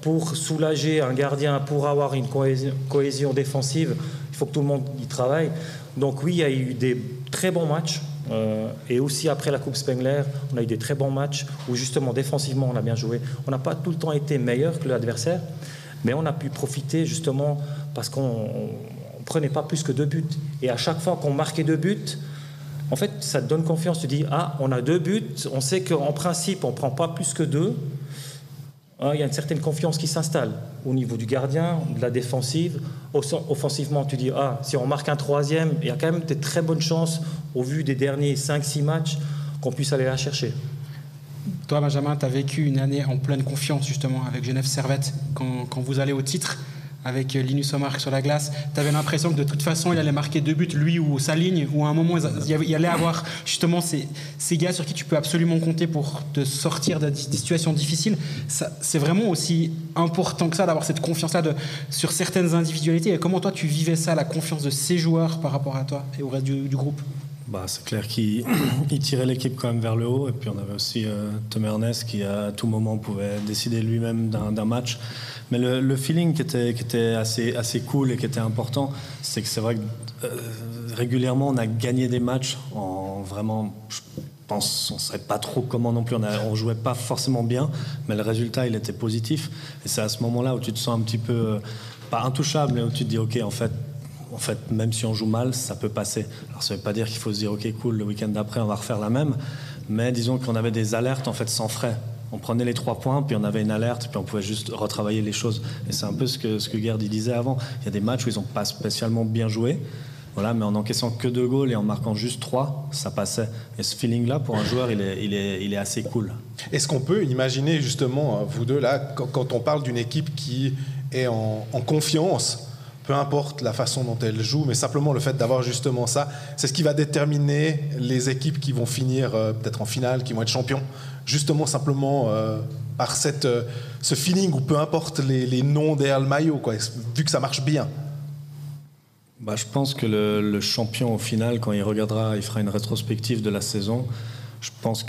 pour soulager un gardien, pour avoir une cohésion défensive, il faut que tout le monde y travaille. Donc oui, il y a eu des très bons matchs, et aussi après la Coupe Spengler, on a eu des très bons matchs où justement défensivement on a bien joué. On n'a pas tout le temps été meilleur que l'adversaire, mais on a pu profiter justement parce qu'on ne prenait pas plus que 2 buts. Et à chaque fois qu'on marquait 2 buts, en fait, ça te donne confiance. Tu dis, on a 2 buts, on sait qu'en principe, on ne prend pas plus que 2. Il y a une certaine confiance qui s'installe au niveau du gardien, de la défensive. Offensivement, tu dis, si on marque un 3e, il y a quand même des très bonnes chances, au vu des derniers 5-6 matchs, qu'on puisse aller la chercher. Toi, Benjamin, tu as vécu une année en pleine confiance, justement, avec Genève Servette, quand vous allez au titre, avec Linus Omark sur la glace. Tu avais l'impression que de toute façon, il allait marquer 2 buts, lui ou sa ligne, ou à un moment, il allait avoir justement ces gars sur qui tu peux absolument compter pour te sortir des situations difficiles. C'est vraiment aussi important que ça, d'avoir cette confiance-là sur certaines individualités. Et comment toi, tu vivais ça, la confiance de ces joueurs par rapport à toi et au reste du groupe? C'est clair qu'il tirait l'équipe quand même vers le haut. Et puis on avait aussi Tom Ernest qui à tout moment pouvait décider lui-même d'un match. Mais le feeling qui était assez cool et qui était important, c'est que c'est vrai que régulièrement on a gagné des matchs en vraiment, je pense, on ne savait pas trop comment non plus, on jouait pas forcément bien, mais le résultat il était positif. Et c'est à ce moment-là où tu te sens un petit peu, pas intouchable, mais où tu te dis ok, en fait, même si on joue mal, ça peut passer. Alors ça ne veut pas dire qu'il faut se dire ok, cool, le week-end d'après on va refaire la même, mais disons qu'on avait des alertes en fait sans frais. On prenait les 3 points, puis on avait une alerte, puis on pouvait juste retravailler les choses. Et c'est un peu ce que Gerd disait avant. Il y a des matchs où ils n'ont pas spécialement bien joué, Voilà, mais en encaissant que 2 goals et en marquant juste 3, ça passait. Et ce feeling-là, pour un joueur, il est assez cool. Est-ce qu'on peut imaginer justement, vous deux, là, quand on parle d'une équipe qui est en confiance, peu importe la façon dont elle joue, mais simplement le fait d'avoir justement ça, c'est ce qui va déterminer les équipes qui vont finir peut-être en finale, qui vont être champions, justement simplement par ce feeling où peu importe les noms derrière le maillot, quoi, vu que ça marche bien. Je pense que le champion, au final, quand il regardera, il fera une rétrospective de la saison. Je pense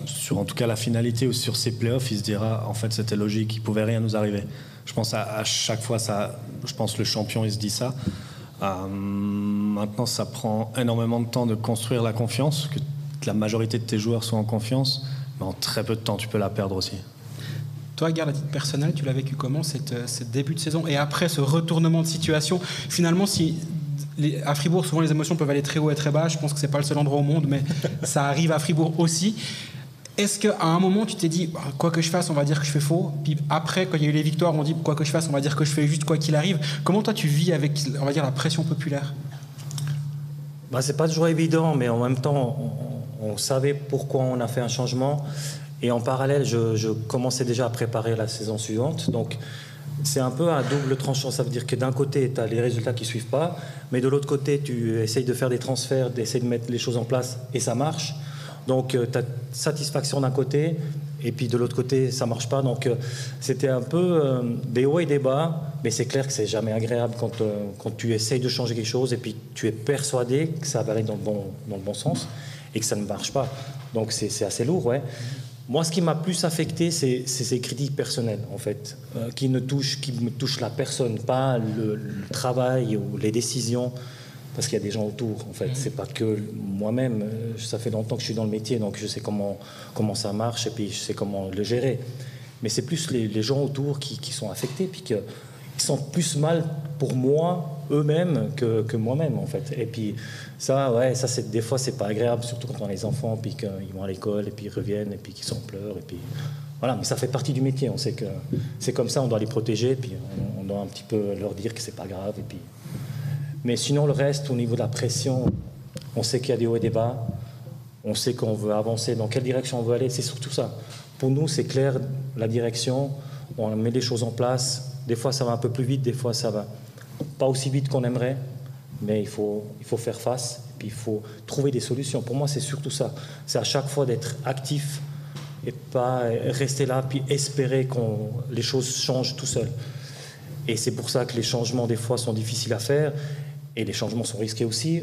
sur en tout cas la finalité ou sur ses playoffs, il se dira en fait c'était logique, il ne pouvait rien nous arriver. Je pense à chaque fois, je pense le champion, il se dit ça. Maintenant, ça prend énormément de temps de construire la confiance, que la majorité de tes joueurs soient en confiance, mais en très peu de temps, tu peux la perdre aussi. Toi, Garde, à titre personnel, tu l'as vécu comment, ce début de saison et après ce retournement de situation? Finalement, à Fribourg, souvent les émotions peuvent aller très haut et très bas. Je pense que ce n'est pas le seul endroit au monde, mais ça arrive à Fribourg aussi. Est-ce qu'à un moment, tu t'es dit, quoi que je fasse, on va dire que je fais faux? Puis après, quand il y a eu les victoires, on dit, quoi que je fasse, on va dire que je fais juste quoi qu'il arrive. Comment toi, tu vis avec, on va dire, la pression populaire? C'est pas toujours évident, mais en même temps, on savait pourquoi on a fait un changement. Et en parallèle, je commençais déjà à préparer la saison suivante. Donc, c'est un peu un double tranchant. Ça veut dire que d'un côté, tu as les résultats qui ne suivent pas, mais de l'autre côté, tu essayes de faire des transferts, d'essayer de mettre les choses en place, et ça marche. Donc, tu as satisfaction d'un côté, et puis de l'autre côté, ça ne marche pas. Donc, c'était un peu des hauts et des bas, mais c'est clair que c'est jamais agréable quand tu essayes de changer quelque chose, et puis tu es persuadé que ça va aller dans le bon sens, et que ça ne marche pas. Donc, c'est assez lourd, ouais. Moi, ce qui m'a plus affecté, c'est ces critiques personnelles, en fait, qui me touchent la personne, pas le travail ou les décisions, parce qu'il y a des gens autour, en fait. C'est pas que moi-même. Ça fait longtemps que je suis dans le métier, donc je sais comment ça marche et puis je sais comment le gérer. Mais c'est plus les gens autour qui sont affectés, puis qui sentent plus mal pour moi, eux-mêmes, que moi-même, en fait. Et puis ça, des fois, c'est pas agréable, surtout quand on a les enfants, puis qu'ils vont à l'école, et puis ils reviennent, et puis qu'ils sont en pleurs, et puis voilà. Mais ça fait partie du métier. On sait que c'est comme ça, on doit les protéger, puis on doit un petit peu leur dire que c'est pas grave, et puis. Mais sinon, le reste, au niveau de la pression, on sait qu'il y a des hauts et des bas, on sait qu'on veut avancer, dans quelle direction on veut aller, c'est surtout ça. Pour nous, c'est clair, la direction, on met les choses en place. Des fois, ça va un peu plus vite, des fois, ça va pas aussi vite qu'on aimerait, mais il faut faire face, et puis il faut trouver des solutions. Pour moi, c'est surtout ça. C'est à chaque fois d'être actif et pas rester là, puis espérer que les choses changent tout seul. Et c'est pour ça que les changements, des fois, sont difficiles à faire, et les changements sont risqués aussi.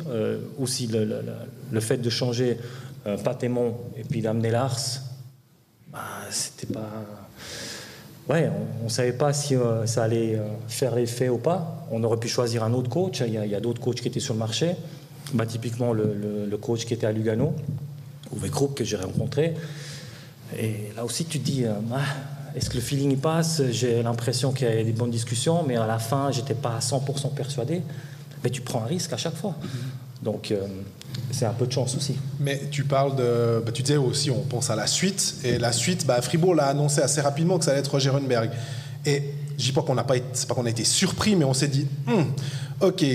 Aussi, le fait de changer Patémon et puis d'amener Lars, c'était pas... Ouais, on ne savait pas si ça allait faire l'effet ou pas. On aurait pu choisir un autre coach. Il y a d'autres coachs qui étaient sur le marché. Typiquement, le coach qui était à Lugano, Uwe Krupp, que j'ai rencontré. Et là aussi, tu te dis, est-ce que le feeling y passe? J'ai l'impression qu'il y a des bonnes discussions, mais à la fin, je n'étais pas à 100% persuadé. Mais tu prends un risque à chaque fois. Donc, c'est un peu de chance aussi. Mais tu parles de... tu disais aussi, on pense à la suite. Et la suite, Fribourg l'a annoncé assez rapidement que ça allait être Roger Rönnberg. Et je dis pas qu'on n'a pas été... C'est pas qu'on a été surpris, mais on s'est dit, OK,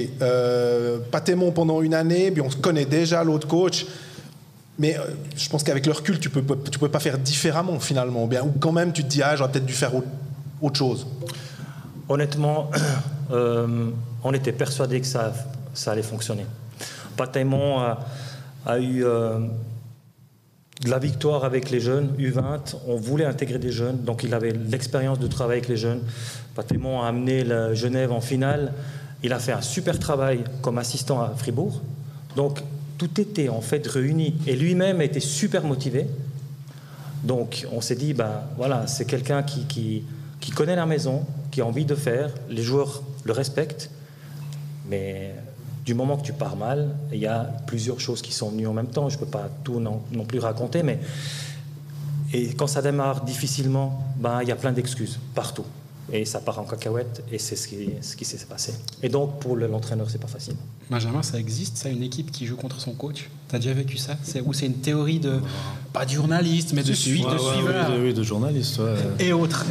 Patémon pendant une année, puis on connaît déjà l'autre coach. Mais je pense qu'avec le recul, tu peux pas faire différemment, finalement. Ou quand même, tu te dis, j'aurais peut-être dû faire autre chose. Honnêtement, on était persuadés que ça allait fonctionner. Patémon a eu de la victoire avec les jeunes, U20. On voulait intégrer des jeunes, donc il avait l'expérience de travailler avec les jeunes. Patémon a amené la Genève en finale. Il a fait un super travail comme assistant à Fribourg. Donc, tout était en fait réuni. Et lui-même a été super motivé. Donc, on s'est dit, voilà, c'est quelqu'un qui connaît la maison, qui a envie de faire. Les joueurs le respectent. Mais du moment que tu pars mal, il y a plusieurs choses qui sont venues en même temps. Je ne peux pas tout non plus raconter, mais et quand ça démarre difficilement, il y a plein d'excuses partout. et ça part en cacahuète, et c'est ce qui s'est passé. Et donc, pour l'entraîneur, c'est pas facile. Benjamin, ça existe, ça, une équipe qui joue contre son coach? T'as déjà vécu ça? Ou c'est une théorie de, pas de journaliste, mais de suiveur? Oui, de journaliste. Ouais. Et autres.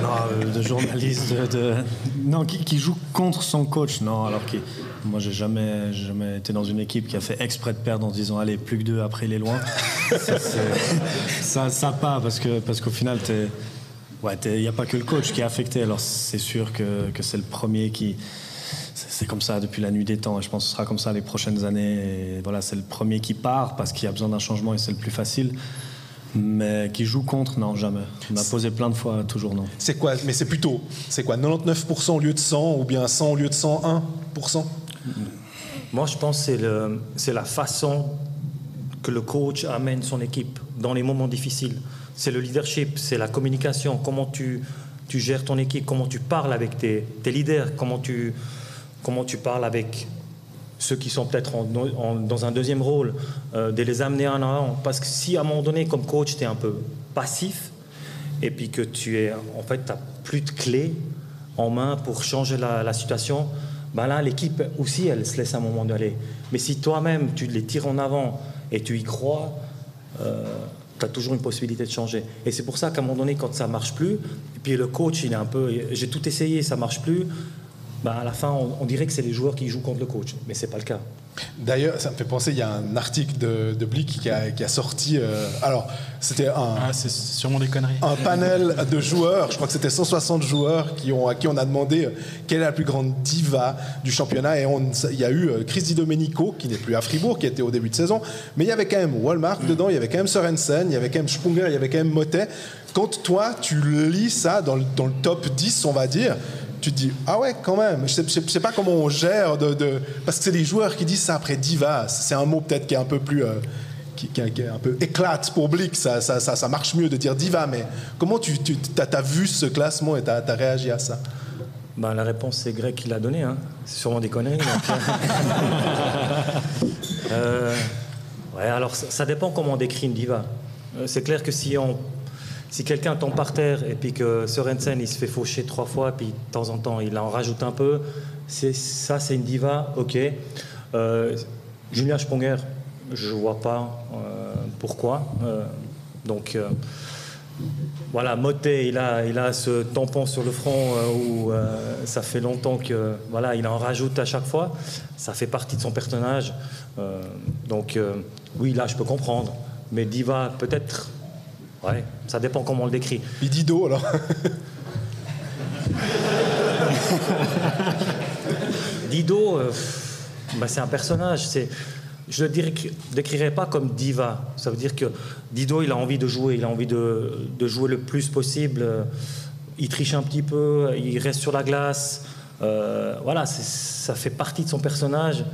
Non, de journaliste, non, qui joue contre son coach. Non, alors moi, j'ai jamais été dans une équipe qui a fait exprès de perdre en se disant allez, plus que 2, après il est loin. ça pas, parce qu'au final, il n'y a pas que le coach qui est affecté. Alors c'est sûr que c'est le premier qui... C'est comme ça depuis la nuit des temps, et je pense que ce sera comme ça les prochaines années. Et voilà, c'est le premier qui part parce qu'il y a besoin d'un changement et c'est le plus facile. Mais qui joue contre, non, jamais. On m'a posé plein de fois, toujours non. C'est quoi? Mais c'est plutôt, c'est quoi, 99% au lieu de 100 ou bien 100 au lieu de 101%? Moi, je pense que c'est la façon que le coach amène son équipe dans les moments difficiles. C'est le leadership, c'est la communication, comment tu gères ton équipe, comment tu parles avec tes leaders, comment tu parles avec ceux qui sont peut-être dans un deuxième rôle, de les amener en avant. Parce que si à un moment donné, comme coach, tu es un peu passif, et puis que en fait, tu n'as plus de clés en main pour changer la situation, ben là, l'équipe aussi, elle se laisse un moment d'aller. Mais si toi-même, tu les tires en avant et tu y crois, tu as toujours une possibilité de changer. Et c'est pour ça qu'à un moment donné, quand ça ne marche plus, et puis le coach, il est un peu... J'ai tout essayé, ça ne marche plus. Ben à la fin, on dirait que c'est les joueurs qui jouent contre le coach. Mais ce n'est pas le cas. D'ailleurs, ça me fait penser, il y a un article de Blick qui a sorti... alors, c'était c'est sûrement des conneries. Un panel de joueurs, je crois que c'était 160 joueurs à qui on a demandé quelle est la plus grande diva du championnat. Et il y a eu Chris Di Domenico, qui n'est plus à Fribourg, qui était au début de saison. Mais il y avait quand même Wallmark dedans, il y avait quand même Sorensen, il y avait quand même Sprunger, il y avait quand même Motet. Quand toi, tu lis ça dans le top 10, on va dire... Tu te dis, ah ouais, quand même, je sais pas comment on gère parce que c'est les joueurs qui disent ça après diva. C'est un mot peut-être qui est un peu plus... qui est un peu éclate pour Blick, ça marche mieux de dire diva, mais comment tu as vu ce classement et tu as réagi à ça? Ben, la réponse, c'est Greg qui l'a donnée. Hein. C'est sûrement des conneries. Ouais, alors ça dépend comment on décrit une diva. C'est clair que si quelqu'un tombe par terre et puis que Sorensen il se fait faucher 3 fois puis de temps en temps il en rajoute un peu, c'est une diva, ok. Julien Sprunger, je vois pas pourquoi. Voilà, Motet il a ce tampon sur le front où ça fait longtemps que voilà il en rajoute à chaque fois. Ça fait partie de son personnage. Oui, là je peux comprendre, mais diva peut-être. Ouais, ça dépend comment on le décrit. Et Dido, alors? Dido, c'est un personnage. Je ne le décrirais pas comme diva. Ça veut dire que Dido, il a envie de jouer. Il a envie de jouer le plus possible. Il triche un petit peu. Il reste sur la glace. Voilà, ça fait partie de son personnage.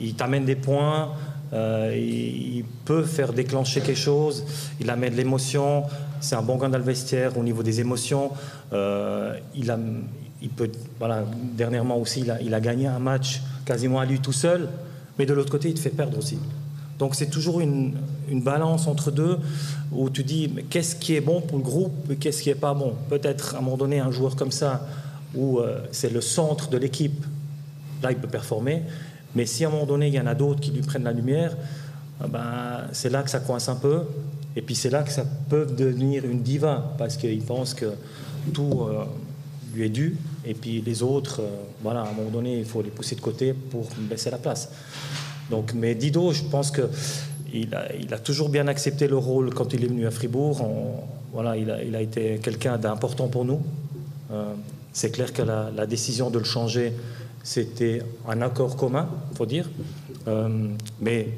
Il t'amène des points. Il peut faire déclencher quelque chose, il amène de l'émotion, c'est un bon gars dans le vestiaire au niveau des émotions. Il peut, voilà, dernièrement aussi, il a gagné un match quasiment à lui tout seul, mais de l'autre côté, il te fait perdre aussi. Donc c'est toujours une balance entre deux où tu dis mais qu'est-ce qui est bon pour le groupe et qu'est-ce qui n'est pas bon. Peut-être à un moment donné, un joueur comme ça, où c'est le centre de l'équipe, là, il peut performer. Mais si à un moment donné, il y en a d'autres qui lui prennent la lumière, c'est là que ça coince un peu. Et puis c'est là que ça peut devenir une diva, parce qu'il pense que tout lui est dû. Et puis les autres, à un moment donné, il faut les pousser de côté pour laisser la place. Mais Dido, je pense qu'il a toujours bien accepté le rôle quand il est venu à Fribourg. Il a été quelqu'un d'important pour nous. C'est clair que la décision de le changer, c'était un accord commun, il faut dire. Mais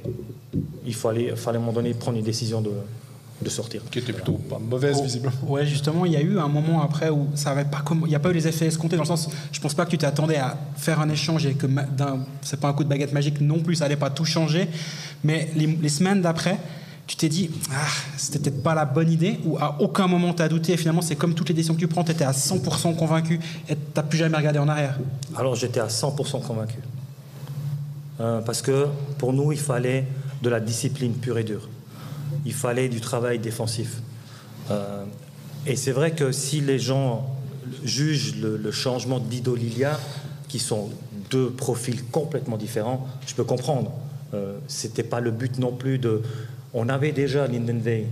il fallait à un moment donné prendre une décision de sortir. Qui était plutôt pas mauvaise, visiblement. Ouais, justement, il y a eu un moment après où il n'y a pas eu les effets escomptés, dans le sens, je pense pas que tu t'attendais à faire un échange et que c'est pas un coup de baguette magique non plus, ça allait pas tout changer. Mais les semaines d'après, tu t'es dit, c'était peut-être pas la bonne idée, ou à aucun moment tu as douté, et finalement c'est comme toutes les décisions que tu prends, tu étais à 100% convaincu et tu n'as plus jamais regardé en arrière? Alors j'étais à 100% convaincu. Parce que pour nous, il fallait de la discipline pure et dure. Il fallait du travail défensif. Et c'est vrai que si les gens juge le changement de Dido Lilia, qui sont deux profils complètement différents, je peux comprendre. C'était pas le but non plus de... On avait déjà Linden Vey,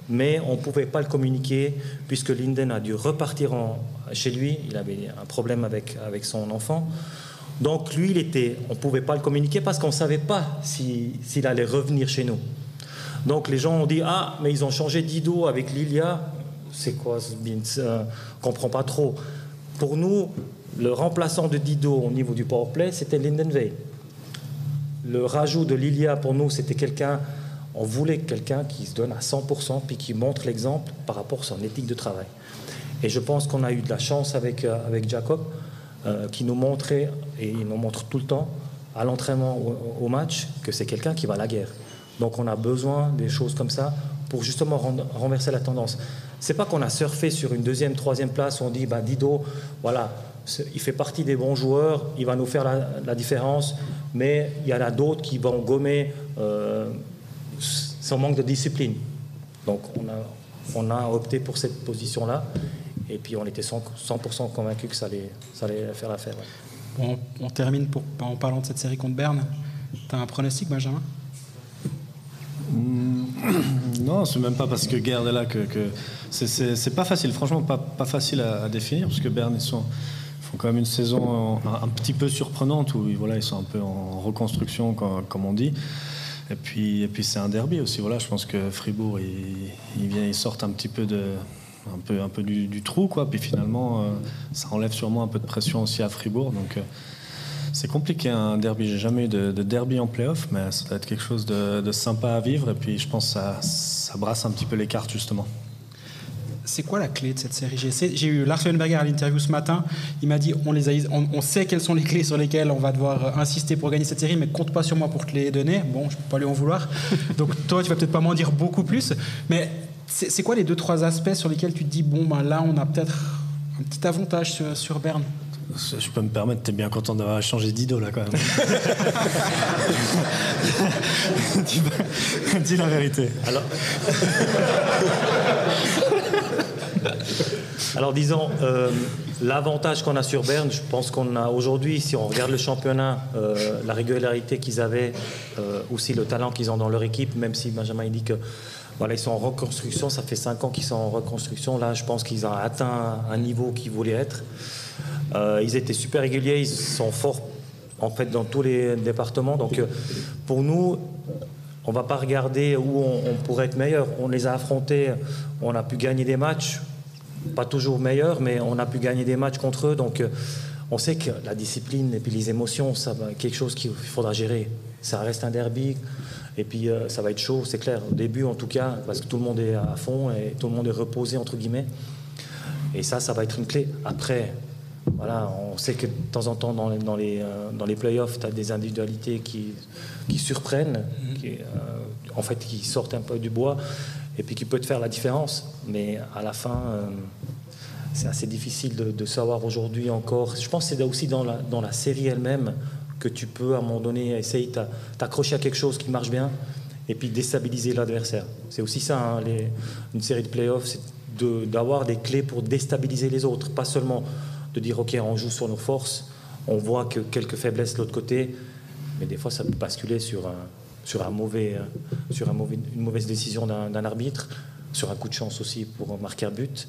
mais on ne pouvait pas le communiquer puisque Linden a dû repartir chez lui. Il avait un problème avec son enfant. Donc lui, on ne pouvait pas le communiquer parce qu'on ne savait pas s'il allait revenir chez nous. Donc les gens ont dit « Ah, mais ils ont changé Dido avec Lilia. C'est quoi ce bins ? On ne comprend pas trop. » Pour nous, le remplaçant de Dido au niveau du powerplay, c'était Linden Vey. Le rajout de Lilia, pour nous, c'était quelqu'un... On voulait quelqu'un qui se donne à 100% puis qui montre l'exemple par rapport à son éthique de travail. Et je pense qu'on a eu de la chance avec Jacob, qui nous montrait, et il nous montre tout le temps, à l'entraînement, au match, que c'est quelqu'un qui va à la guerre. Donc on a besoin des choses comme ça pour justement renverser la tendance. C'est pas qu'on a surfé sur une deuxième, troisième place où on dit Dido, voilà, il fait partie des bons joueurs, il va nous faire la différence, mais il y en a d'autres qui vont gommer son manque de discipline. Donc on a opté pour cette position-là, et puis on était 100% convaincus que ça allait faire l'affaire. Ouais. Bon, on termine en parlant de cette série contre Berne. Tu as un pronostic, Benjamin ? Non, c'est même pas parce que Gerd est là que c'est pas facile, franchement pas facile à définir, parce que Berne ils font quand même une saison un petit peu surprenante où voilà, ils sont un peu en reconstruction comme on dit. Et puis c'est un derby aussi. Voilà, je pense que Fribourg ils sortent un petit peu un peu du trou, quoi. Puis finalement ça enlève sûrement un peu de pression aussi à Fribourg. Donc c'est compliqué un derby. J'ai jamais eu de derby en play-off, mais ça doit être quelque chose de sympa à vivre. Et puis je pense que ça brasse un petit peu les cartes justement. C'est quoi la clé de cette série ? J'ai eu Lars Leuenberger à l'interview ce matin. Il m'a dit on sait quelles sont les clés sur lesquelles on va devoir insister pour gagner cette série, mais compte pas sur moi pour te les donner. Bon, je peux pas lui en vouloir. Donc toi, tu vas peut-être pas m'en dire beaucoup plus. Mais c'est quoi les 2-3 aspects sur lesquels tu te dis là, on a peut-être un petit avantage sur Berne ? Je peux me permettre, t'es bien content d'avoir changé Dido là quand même. Dis la vérité. Alors disons, l'avantage qu'on a sur Berne, je pense qu'on a aujourd'hui, si on regarde le championnat, la régularité qu'ils avaient, aussi le talent qu'ils ont dans leur équipe, même si Benjamin il dit que voilà, ils sont en reconstruction, ça fait 5 ans qu'ils sont en reconstruction. Là, je pense qu'ils ont atteint un niveau qu'ils voulaient être. Ils étaient super réguliers, ils sont forts en fait dans tous les départements. Donc pour nous, on ne va pas regarder où on pourrait être meilleur. On les a affrontés, on a pu gagner des matchs, pas toujours meilleurs, mais on a pu gagner des matchs contre eux. Donc on sait que la discipline et puis les émotions, ça va quelque chose qu'il faudra gérer. Ça reste un derby. Et puis ça va être chaud, c'est clair. Au début, en tout cas, parce que tout le monde est à fond et tout le monde est reposé, entre guillemets. Et ça va être une clé. Après, voilà, on sait que de temps en temps, dans les playoffs, tu as des individualités qui surprennent, qui sortent un peu du bois, et puis qui peuvent te faire la différence. Mais à la fin, c'est assez difficile de savoir aujourd'hui encore. Je pense que c'est aussi dans la série elle-même que tu peux, à un moment donné, essayer de t'accrocher à quelque chose qui marche bien et puis déstabiliser l'adversaire. C'est aussi ça, hein, une série de playoffs, c'est d'avoir des clés pour déstabiliser les autres. Pas seulement de dire, OK, on joue sur nos forces, on voit que quelques faiblesses de l'autre côté, mais des fois, ça peut basculer sur une mauvaise décision d'un arbitre, sur un coup de chance aussi pour marquer un but.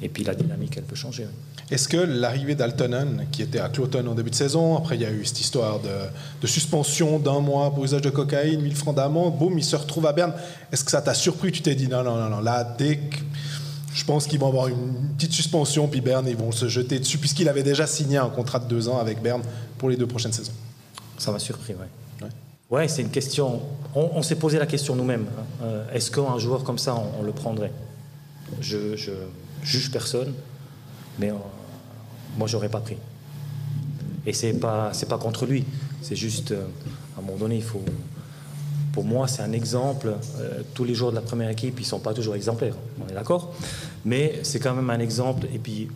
Et puis la dynamique, elle peut changer. Est-ce que l'arrivée d'Altonen, qui était à Cloton en début de saison, après il y a eu cette histoire de suspension d'1 mois pour usage de cocaïne, 1000 francs d'amende, boum, il se retrouve à Berne. Est-ce que ça t'a surpris ? Tu t'es dit non, là, je pense qu'ils vont avoir une petite suspension, puis Berne, ils vont se jeter dessus, puisqu'il avait déjà signé un contrat de 2 ans avec Berne pour les 2 prochaines saisons. Ça m'a surpris, oui. Ouais, c'est une question. On s'est posé la question nous-mêmes. Est-ce qu'un joueur comme ça, on le prendrait ? Je juge personne, mais moi j'aurais pas pris. Et c'est pas contre lui, c'est juste à un moment donné il faut. Pour moi c'est un exemple. Tous les joueurs de la première équipe ils sont pas toujours exemplaires, on est d'accord, mais c'est quand même un exemple. Et puis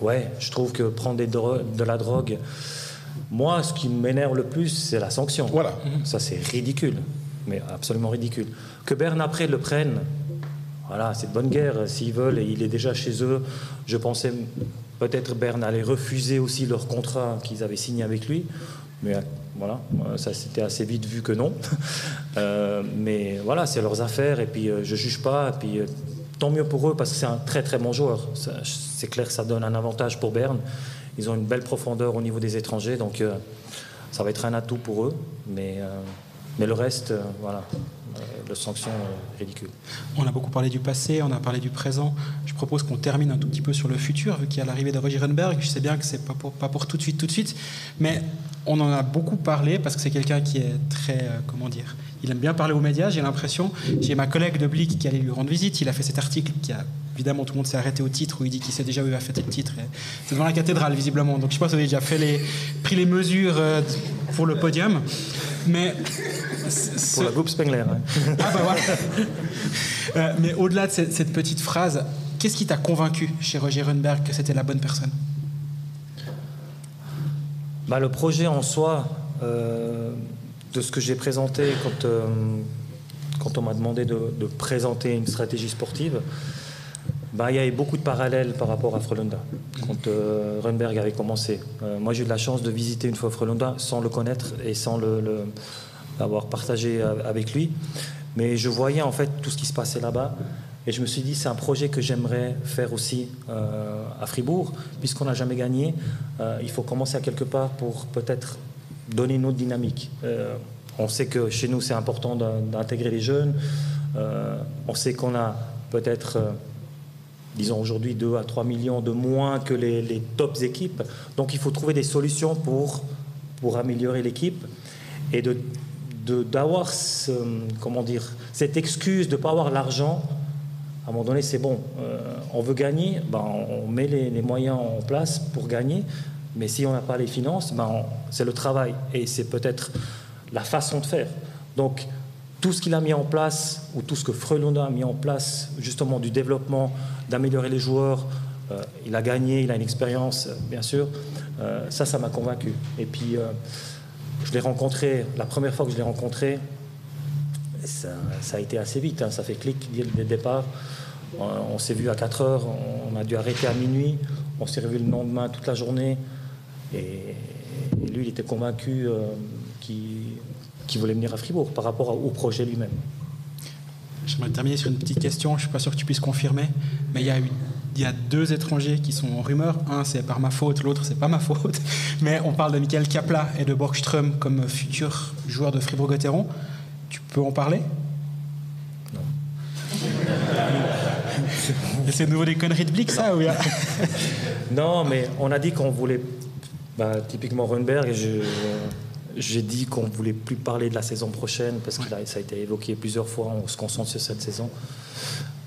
ouais, je trouve que prendre de la drogue, moi ce qui m'énerve le plus c'est la sanction. Voilà. Ça c'est ridicule, mais absolument ridicule. Que Berne après le prenne. voilà, c'est de bonne guerre s'ils veulent, et il est déjà chez eux. Je pensais peut-être Berne allait refuser aussi leur contrat qu'ils avaient signé avec lui, mais voilà, ça c'était assez vite vu que non. Mais voilà, c'est leurs affaires, et puis je juge pas, et puis tant mieux pour eux parce que c'est un très très bon joueur. C'est clair que ça donne un avantage pour Berne. Ils ont une belle profondeur au niveau des étrangers, donc ça va être un atout pour eux, mais le reste, voilà. La sanction est ridicule. On a beaucoup parlé du passé, on a parlé du présent. Je propose qu'on termine un tout petit peu sur le futur, vu qu'il y a l'arrivée de Roger Rönnberg. Je sais bien que c'est pas pour tout de suite, mais on en a beaucoup parlé parce que c'est quelqu'un qui est très, il aime bien parler aux médias, j'ai l'impression. J'ai ma collègue de Blick qui allait lui rendre visite. Il a fait cet article qui a, évidemment, tout le monde s'est arrêté au titre, où il dit qu'il sait déjà où il va fêter le titre. C'est devant la cathédrale, visiblement. Donc je sais pas si vous avez déjà pris les mesures pour le podium. Mais pour la groupe Spengler. Hein. Ah bah voilà. Mais au-delà de cette petite phrase, qu'est-ce qui t'a convaincu chez Roger Rönnberg que c'était la bonne personne? Le projet en soi, de ce que j'ai présenté quand on m'a demandé de présenter une stratégie sportive, il y avait beaucoup de parallèles par rapport à Frölunda quand Rönnberg avait commencé. Moi, j'ai eu de la chance de visiter une fois Frölunda sans le connaître et sans l'avoir partagé avec lui. Mais je voyais en fait tout ce qui se passait là-bas. Et je me suis dit, c'est un projet que j'aimerais faire aussi à Fribourg. Puisqu'on n'a jamais gagné, il faut commencer à quelque part pour peut-être donner une autre dynamique. On sait que chez nous, c'est important d'intégrer les jeunes. On sait qu'on a peut-être... disons aujourd'hui 2 à 3 millions de moins que les tops équipes. Donc il faut trouver des solutions pour améliorer l'équipe et d'avoir cette excuse de ne pas avoir l'argent. À un moment donné, c'est bon, on veut gagner, on met les moyens en place pour gagner, mais si on n'a pas les finances, c'est le travail et c'est peut-être la façon de faire. Donc tout ce qu'il a mis en place, ou tout ce que Frölunda a mis en place, justement du développement, d'améliorer les joueurs, il a gagné, il a une expérience, bien sûr, ça m'a convaincu. Et puis, je l'ai rencontré, la première fois que je l'ai rencontré, ça a été assez vite, hein, ça fait clic dès le départ. On s'est vu à 4 heures, on a dû arrêter à minuit, on s'est revu le lendemain toute la journée, et lui, il était convaincu qui voulait venir à Fribourg par rapport au projet lui-même. J'aimerais terminer sur une petite question, je ne suis pas sûr que tu puisses confirmer, mais il y a 2 étrangers qui sont en rumeur. Un, c'est par ma faute, l'autre, c'est pas ma faute. Mais on parle de Michael Kapla et de Borgström comme futurs joueurs de Fribourg-Gotteron. Tu peux en parler? Non. C'est de nouveau des conneries de Blick, ça, ou bien? Non, mais on a dit qu'on voulait... typiquement Rönnberg, j'ai dit qu'on ne voulait plus parler de la saison prochaine parce que ça a été évoqué plusieurs fois, on se concentre sur cette saison.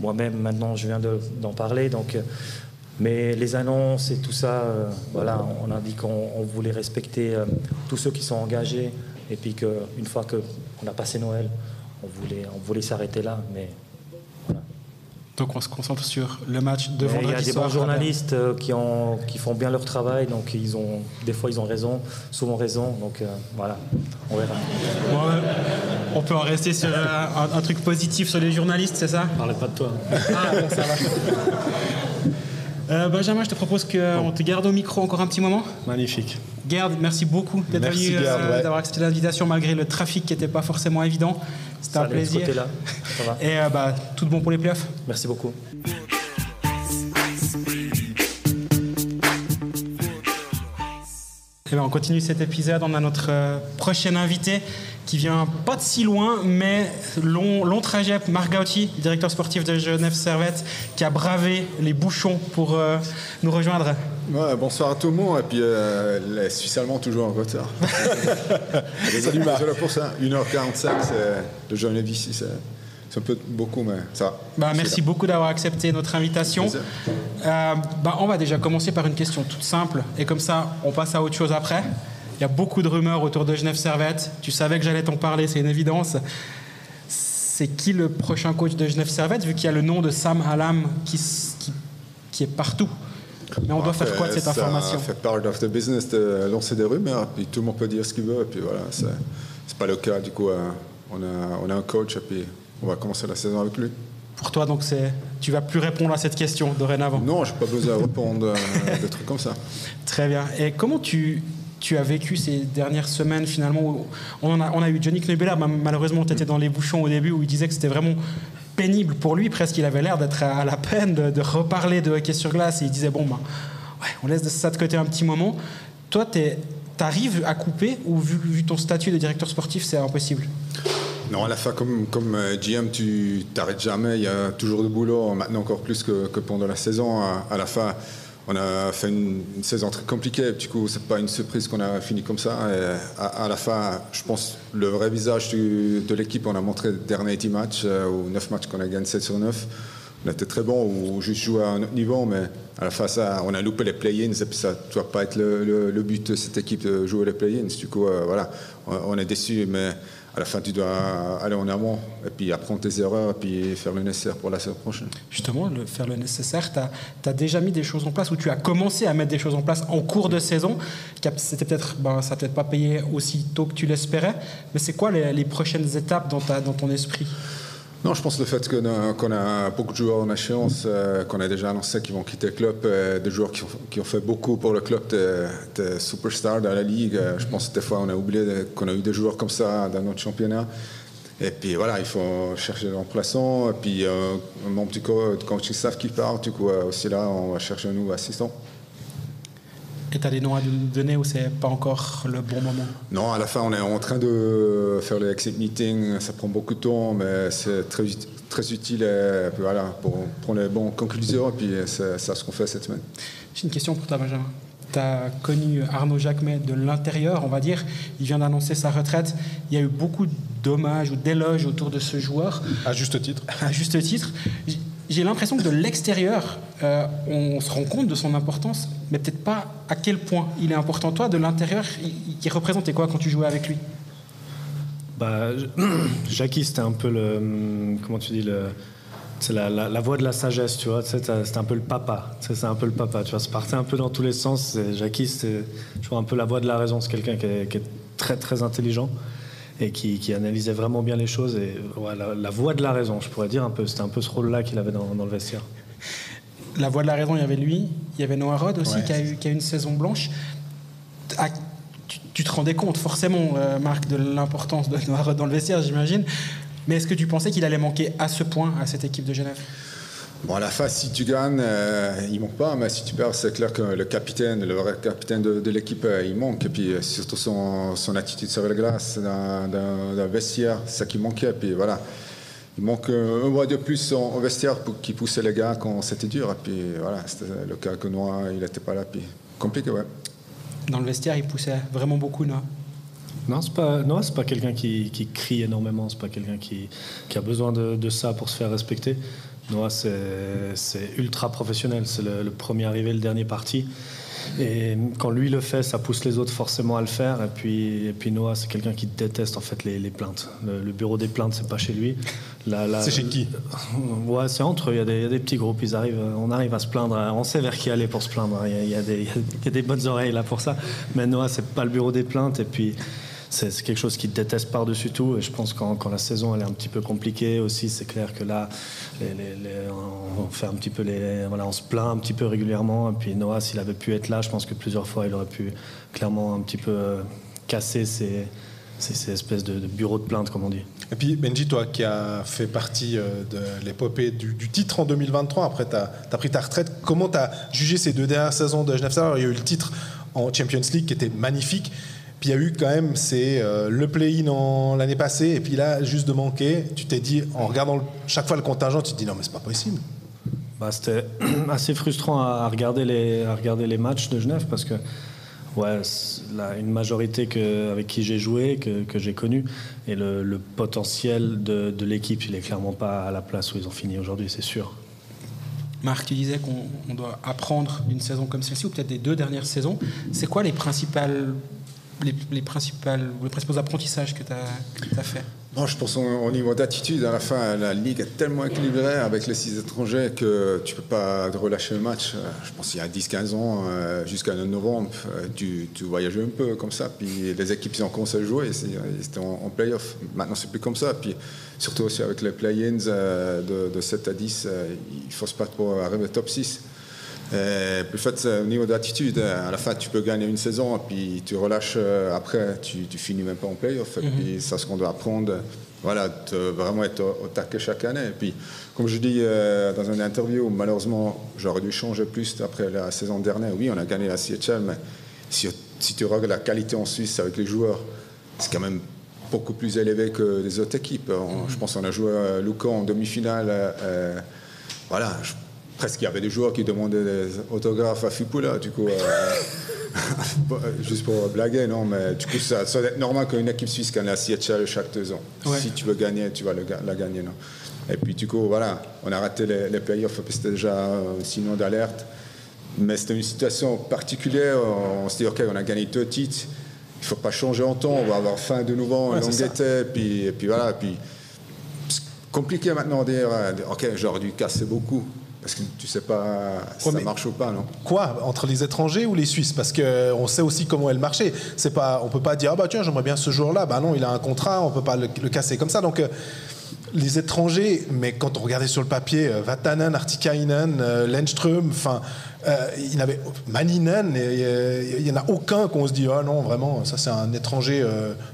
Moi-même, maintenant, je viens d'en parler. Donc, mais les annonces et tout ça, on a dit qu'on voulait respecter tous ceux qui sont engagés et puis qu'une fois qu'on a passé Noël, on voulait s'arrêter là. Mais voilà. Donc on se concentre sur le match de vendredi soir. Il y a des bons journalistes qui font bien leur travail, donc des fois ils ont raison, souvent raison, donc voilà, on verra. On peut en rester sur un truc positif sur les journalistes, c'est ça? Parlez pas de toi. Ah bon, ça va. Benjamin, je te propose qu'on te garde au micro encore un petit moment. Magnifique. Gerd, merci beaucoup d'être venu, d'avoir accepté l'invitation malgré le trafic qui n'était pas forcément évident. C'était un plaisir. Là. Ça va. Et tout bon pour les playoffs. Merci beaucoup. Et on continue cet épisode. On a notre prochain invité qui vient pas de si loin, mais long trajet. Marc Gauti, directeur sportif de Genève Servette, qui a bravé les bouchons pour nous rejoindre. Ouais, bonsoir à tout le monde, et puis les Suisses allemands toujours en retard. Salut Marc. Désolé pour ça, 1h45 de Genève ici, c'est un peu beaucoup, mais ça va. Merci beaucoup d'avoir accepté notre invitation. On va déjà commencer par une question toute simple, et comme ça, on passe à autre chose après. Il y a beaucoup de rumeurs autour de Genève Servette. Tu savais que j'allais t'en parler, c'est une évidence. C'est qui le prochain coach de Genève Servette, vu qu'il y a le nom de Sam Hallam qui est partout? Mais on doit faire quoi de cette information? Ça fait part of the business de lancer des rumeurs, puis tout le monde peut dire ce qu'il veut, et puis voilà, c'est pas le cas. Du coup, on a un coach, et puis on va commencer la saison avec lui. pour toi, donc tu vas plus répondre à cette question dorénavant. Non, je n'ai pas besoin de répondre des trucs comme ça. Très bien. Et comment tu as vécu ces dernières semaines finalement où on a eu Johnny Knoebelen, malheureusement tu étais dans les bouchons au début, où il disait que c'était vraiment pénible pour lui, presque il avait l'air d'être à la peine de reparler de hockey sur glace, et il disait ouais, on laisse ça de côté un petit moment. Toi, t'arrives à couper, ou vu ton statut de directeur sportif, c'est impossible? Non, à la fin, comme GM, tu t'arrêtes jamais. Il y a toujours du boulot, maintenant encore plus que pendant la saison. À la fin, on a fait une saison très compliquée. Du coup, c'est pas une surprise qu'on a fini comme ça. Et à la fin, je pense, le vrai visage de l'équipe, on a montré les derniers 10 matchs, ou 9 matchs qu'on a gagné 7 sur 9. On était très bon, ou juste joué à un autre niveau, mais à la fin, on a loupé les play-ins, et puis ça ne doit pas être le but de cette équipe de jouer les play-ins. Du coup, voilà, on est déçus, mais à la fin, tu dois aller en amont et puis apprendre tes erreurs et puis faire le nécessaire pour la saison prochaine. Justement, faire le nécessaire, tu as déjà mis des choses en place, ou tu as commencé à mettre des choses en place en cours de saison. C'était peut-être, ça n'a peut-être pas payé aussi tôt que tu l'espérais, mais c'est quoi les prochaines étapes dans ton esprit? Non, je pense le fait qu'on a beaucoup de joueurs en échéance, qu'on a déjà annoncé qu'ils vont quitter le club, des joueurs qui ont fait beaucoup pour le club, des superstars dans la ligue. Je pense que des fois on a oublié qu'on a eu des joueurs comme ça dans notre championnat. Et puis voilà, il faut chercher des remplaçants. Et puis un membre du coaching staff qui part, du coup aussi là, on va chercher un nouveau assistant. Et tu as des noms à nous donner, ou c'est pas encore le bon moment? Non, à la fin, on est en train de faire le exit meeting. Ça prend beaucoup de temps, mais c'est très, très utile voilà, pour prendre les bonnes conclusions. Et puis c'est ça ce qu'on fait cette semaine. J'ai une question pour toi, Benjamin. Tu as connu Arnaud Jacquemet de l'intérieur, on va dire. Il vient d'annoncer sa retraite. Il y a eu beaucoup d'hommages ou d'éloges autour de ce joueur. À juste titre. À juste titre. J'ai l'impression que de l'extérieur, on se rend compte de son importance, mais peut-être pas à quel point il est important. Toi, de l'intérieur, il représentait quoi quand tu jouais avec lui? Jackie, c'était un peu comment tu dis, c'est la voix de la sagesse, tu vois. C'était un peu le papa. C'est un peu le papa, tu vois. Ça partait un peu dans tous les sens. Jackie, c'était toujours un peu la voix de la raison. C'est quelqu'un qui est très, très intelligent et qui analysait vraiment bien les choses. Et ouais, la voix de la raison, je pourrais dire un peu. C'était un peu ce rôle-là qu'il avait dans le vestiaire. La voix de la raison, il y avait lui, il y avait Noah Rod aussi, ouais, qui a eu une saison blanche. Tu te rendais compte forcément, Marc, de l'importance de Noah Rod dans le vestiaire, j'imagine. Mais est-ce que tu pensais qu'il allait manquer à ce point à cette équipe de Genève? Bon, à la fin, si tu gagnes, il ne manque pas, mais si tu perds, c'est clair que le vrai capitaine de l'équipe, il manque. Et puis surtout son attitude sur la glace, dans le vestiaire, c'est ça qui manquait. Et puis voilà, il manque un mois de plus en vestiaire qui poussait les gars quand c'était dur. Et puis voilà, c'était le cas que Noah, il n'était pas là. Puis compliqué, ouais. Dans le vestiaire, il poussait vraiment beaucoup, Noah? Non, c'est pas quelqu'un qui crie énormément. C'est pas quelqu'un qui a besoin de ça pour se faire respecter. Noah, c'est ultra professionnel. C'est le premier arrivé, le dernier parti. Et quand lui le fait, ça pousse les autres forcément à le faire. Et puis Noah, c'est quelqu'un qui déteste en fait les plaintes. Le bureau des plaintes, c'est pas chez lui. C'est chez qui? Ouais, c'est entre eux. Il y a des petits groupes. On arrive à se plaindre. On sait vers qui aller pour se plaindre. Il y a des bonnes oreilles là pour ça. Mais Noah, c'est pas le bureau des plaintes. Et puis c'est quelque chose qu'il déteste par-dessus tout. Et je pense que quand la saison elle est un petit peu compliquée aussi, c'est clair que là, on fait un petit peu on se plaint un petit peu régulièrement. Et puis Noah, s'il avait pu être là, je pense que plusieurs fois, il aurait pu clairement un petit peu casser ces espèces de bureaux de plainte, comme on dit. Et puis Benji, toi qui as fait partie de l'épopée du titre en 2023, après tu as pris ta retraite, comment tu as jugé ces 2 dernières saisons de Genève? Il y a eu le titre en Champions League qui était magnifique. Puis il y a eu quand même le play-in l'année passée, et puis là, juste de manquer, tu t'es dit, en regardant chaque fois le contingent, tu te dis non, mais c'est pas possible. C'était assez frustrant à regarder les matchs de Genève, parce que une majorité avec qui j'ai joué, que j'ai connu, et le potentiel de l'équipe, il est clairement pas à la place où ils ont fini aujourd'hui, c'est sûr. Marc, tu disais qu'on doit apprendre d'une saison comme celle-ci, ou peut-être des 2 dernières saisons. C'est quoi les principales les principaux apprentissages que tu as fait? Bon, je pense au niveau d'attitude, à la fin, la Ligue est tellement équilibrée avec les 6 étrangers que tu ne peux pas relâcher le match. Je pense qu'il y a 10-15 ans, jusqu'à novembre, tu voyageais un peu comme ça. Puis les équipes, ils ont commencé à jouer, ils étaient en play-off. Maintenant, c'est plus comme ça. Puis surtout aussi avec les play-ins de 7 à 10, il faut se battre pour arriver au top 6. Puis, en fait, au niveau d'attitude, à la fin, tu peux gagner une saison, puis tu relâches après, tu finis même pas en play-off. Et puis, c'est ce qu'on doit apprendre, voilà, de vraiment être au taquet chaque année. Et puis, comme je dis dans une interview, malheureusement, j'aurais dû changer plus après la saison dernière. Oui, on a gagné la CHL, mais si tu regardes la qualité en Suisse avec les joueurs, c'est quand même beaucoup plus élevé que les autres équipes. Je pense qu'on a joué à Lucan en demi-finale. Voilà, presque il y avait des joueurs qui demandaient des autographes à Fipula, du coup, juste pour blaguer, non, mais du coup, ça doit être normal qu'une équipe suisse gagne la CHL chaque 2 ans. Ouais. Si tu veux gagner, tu vas la gagner, non. Et puis, du coup, voilà, on a raté les playoffs, c'était déjà un signal d'alerte, mais c'était une situation particulière. On s'est dit, OK, on a gagné 2 titres, il ne faut pas changer en temps, on va avoir fin de nouveau, long été, et puis voilà, puis c'est compliqué maintenant de dire, OK, j'aurais dû casser beaucoup. Parce que tu ne sais pas si ça marche ou pas, non? Quoi? Entre les étrangers ou les Suisses? Parce qu'on sait aussi comment est le marché. On ne peut pas dire, ah bah tiens, j'aimerais bien ce joueur-là. Bah non, il a un contrat, on ne peut pas le casser comme ça. Donc, les étrangers, mais quand on regardait sur le papier, Vatanen, Artikainen, Lennström, enfin, il y avait Maninen, il n'y en a aucun qu'on se dit, ah non, vraiment, ça c'est un étranger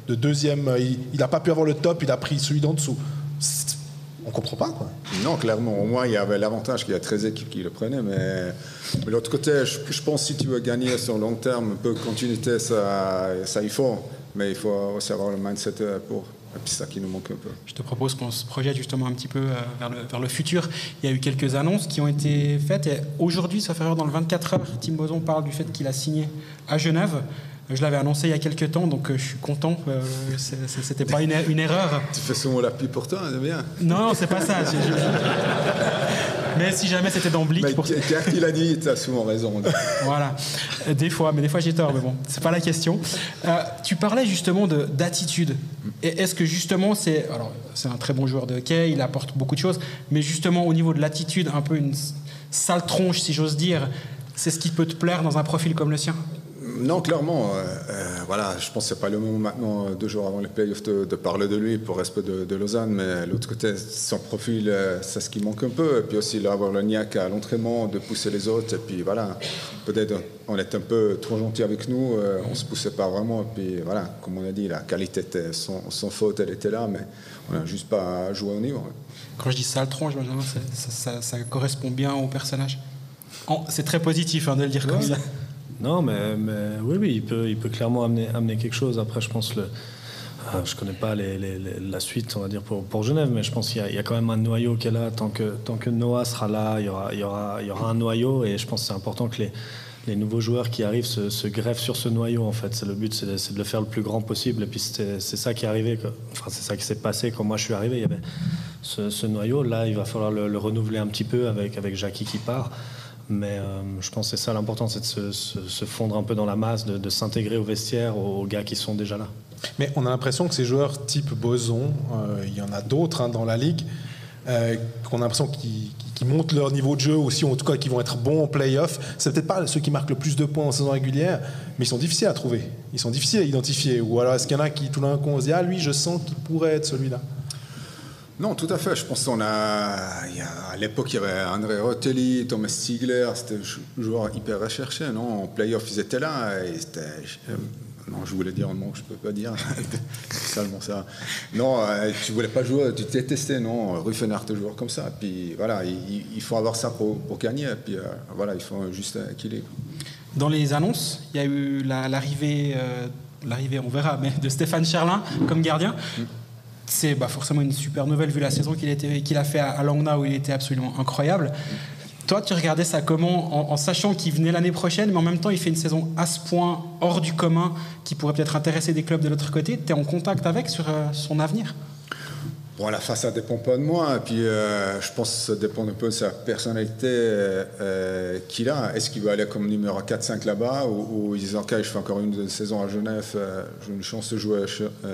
de deuxième, il n'a pas pu avoir le top, il a pris celui d'en dessous. On ne comprend pas, quoi. Non, clairement. Au moins, il y avait l'avantage qu'il y a 13 équipes qui le prenaient. Mais de l'autre côté, je pense que si tu veux gagner sur le long terme, un peu de continuité, ça il faut. Mais il faut aussi avoir le mindset pour. Et puis c'est ça qui nous manque un peu. Je te propose qu'on se projette justement un petit peu vers le futur. Il y a eu quelques annonces qui ont été faites. Et aujourd'hui, sauf erreur, dans le 24 heures, Tim Bozon parle du fait qu'il a signé à Genève. Je l'avais annoncé il y a quelques temps, donc je suis content. C'était pas une erreur. Tu fais souvent la pub pour toi, c'est bien. Non, c'est pas ça. Mais si jamais c'était d'emblique... Il a dit, tu as souvent raison. Voilà. Des fois j'ai tort, mais bon, c'est pas la question. Tu parlais justement d'attitude. Et est-ce que justement, c'est un très bon joueur de hockey, il apporte beaucoup de choses, mais justement au niveau de l'attitude, un peu une sale tronche, si j'ose dire, c'est ce qui peut te plaire dans un profil comme le sien? Non, clairement. Voilà, je pense que ce n'est pas le moment maintenant, 2 jours avant les playoffs, de parler de lui pour respect de Lausanne. Mais de l'autre côté, son profil, c'est ce qui manque un peu. Et puis aussi, avoir le niaque à l'entraînement, de pousser les autres. Et puis voilà, peut-être on était un peu trop gentil avec nous. On ne se poussait pas vraiment. Et puis voilà, comme on a dit, la qualité était sans faute, elle était là. Mais on n'a juste pas joué au niveau. Quand je dis sale tronche, ça correspond bien au personnage. C'est très positif de le dire comme ça. Non, mais oui, il peut clairement amener quelque chose. Après, je pense je connais pas la suite, on va dire pour Genève, mais je pense qu'il y a quand même un noyau qui est là. Tant que Noah sera là, il y aura un noyau, et je pense que c'est important que les nouveaux joueurs qui arrivent se greffent sur ce noyau. En fait, le but, c'est de le faire le plus grand possible. Et puis c'est ça qui est arrivé. C'est ça qui s'est passé quand moi je suis arrivé. Il y avait ce noyau. Là, il va falloir le renouveler un petit peu avec Jackie qui part. Mais je pense que c'est ça l'important, c'est de se fondre un peu dans la masse, de s'intégrer au vestiaire, aux gars qui sont déjà là. Mais on a l'impression que ces joueurs type Bozon, il y en a d'autres dans la Ligue, qu'on a l'impression qu'ils montent leur niveau de jeu aussi, en tout cas qu'ils vont être bons en play-off. C'est peut-être pas ceux qui marquent le plus de points en saison régulière, mais ils sont difficiles à trouver, ils sont difficiles à identifier. Ou alors est-ce qu'il y en a qui tout d'un coup on se dit, ah lui je sens qu'il pourrait être celui-là? Non, tout à fait. Je pense à l'époque, il y avait André Rotelli, Thomas Ziegler, c'était un joueur hyper recherché. Non, en play-off, ils étaient là. Et non, je voulais dire un mot que je ne peux pas dire. C'est seulement ça. Non, tu ne voulais pas jouer, tu t'es testé. Non, Ruffenhardt, un joueur comme ça. Puis voilà, il faut avoir ça pour gagner. Puis voilà, il faut un juste équilibre. Dans les annonces, il y a eu l'arrivée, on verra, mais de Stéphane Cherlin comme gardien. C'est forcément une super nouvelle vu la saison qu'il a fait à Langnau où il était absolument incroyable. Toi, tu regardais ça comment, en sachant qu'il venait l'année prochaine, mais en même temps, il fait une saison à ce point hors du commun qui pourrait peut-être intéresser des clubs de l'autre côté. Tu es en contact avec sur son avenir? Bon, à la fin, ça dépend pas de moi. Et puis, je pense que ça dépend un peu de sa personnalité qu'il a. Est-ce qu'il va aller comme numéro 4-5 là-bas ou il dit OK, je fais encore une saison à Genève, j'ai une chance de jouer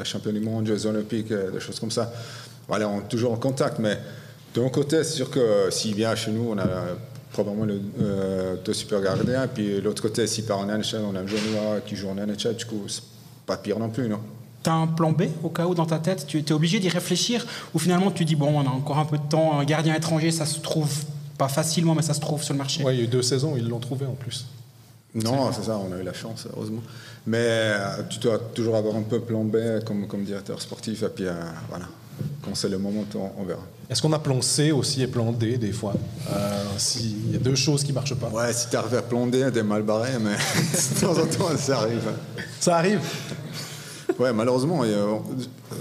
champion du monde, Jeux olympiques, des choses comme ça. Voilà, on est toujours en contact. Mais de mon côté, c'est sûr que s'il vient chez nous, on a probablement deux super gardiens. Puis l'autre côté, s'il part en NHL, on a un Genois qui joue en NHL. Du coup, c'est pas pire non plus, non? Tu as un plan B au cas où dans ta tête? Tu es obligé d'y réfléchir? Ou finalement tu dis, bon, on a encore un peu de temps, un gardien étranger, ça se trouve pas facilement, mais ça se trouve sur le marché? Ouais, il y a eu 2 saisons, ils l'ont trouvé en plus. Non, c'est ça, on a eu la chance, heureusement. Mais tu dois toujours avoir un peu plan B comme directeur sportif. Et puis voilà, quand c'est le moment, on verra. Est-ce qu'on a plan C aussi et plan D des fois? S'il y a 2 choses qui ne marchent pas. Ouais, si tu arrives à plan D, t'es mal barré, mais de temps en temps, ça arrive. Ça arrive? Ouais, malheureusement,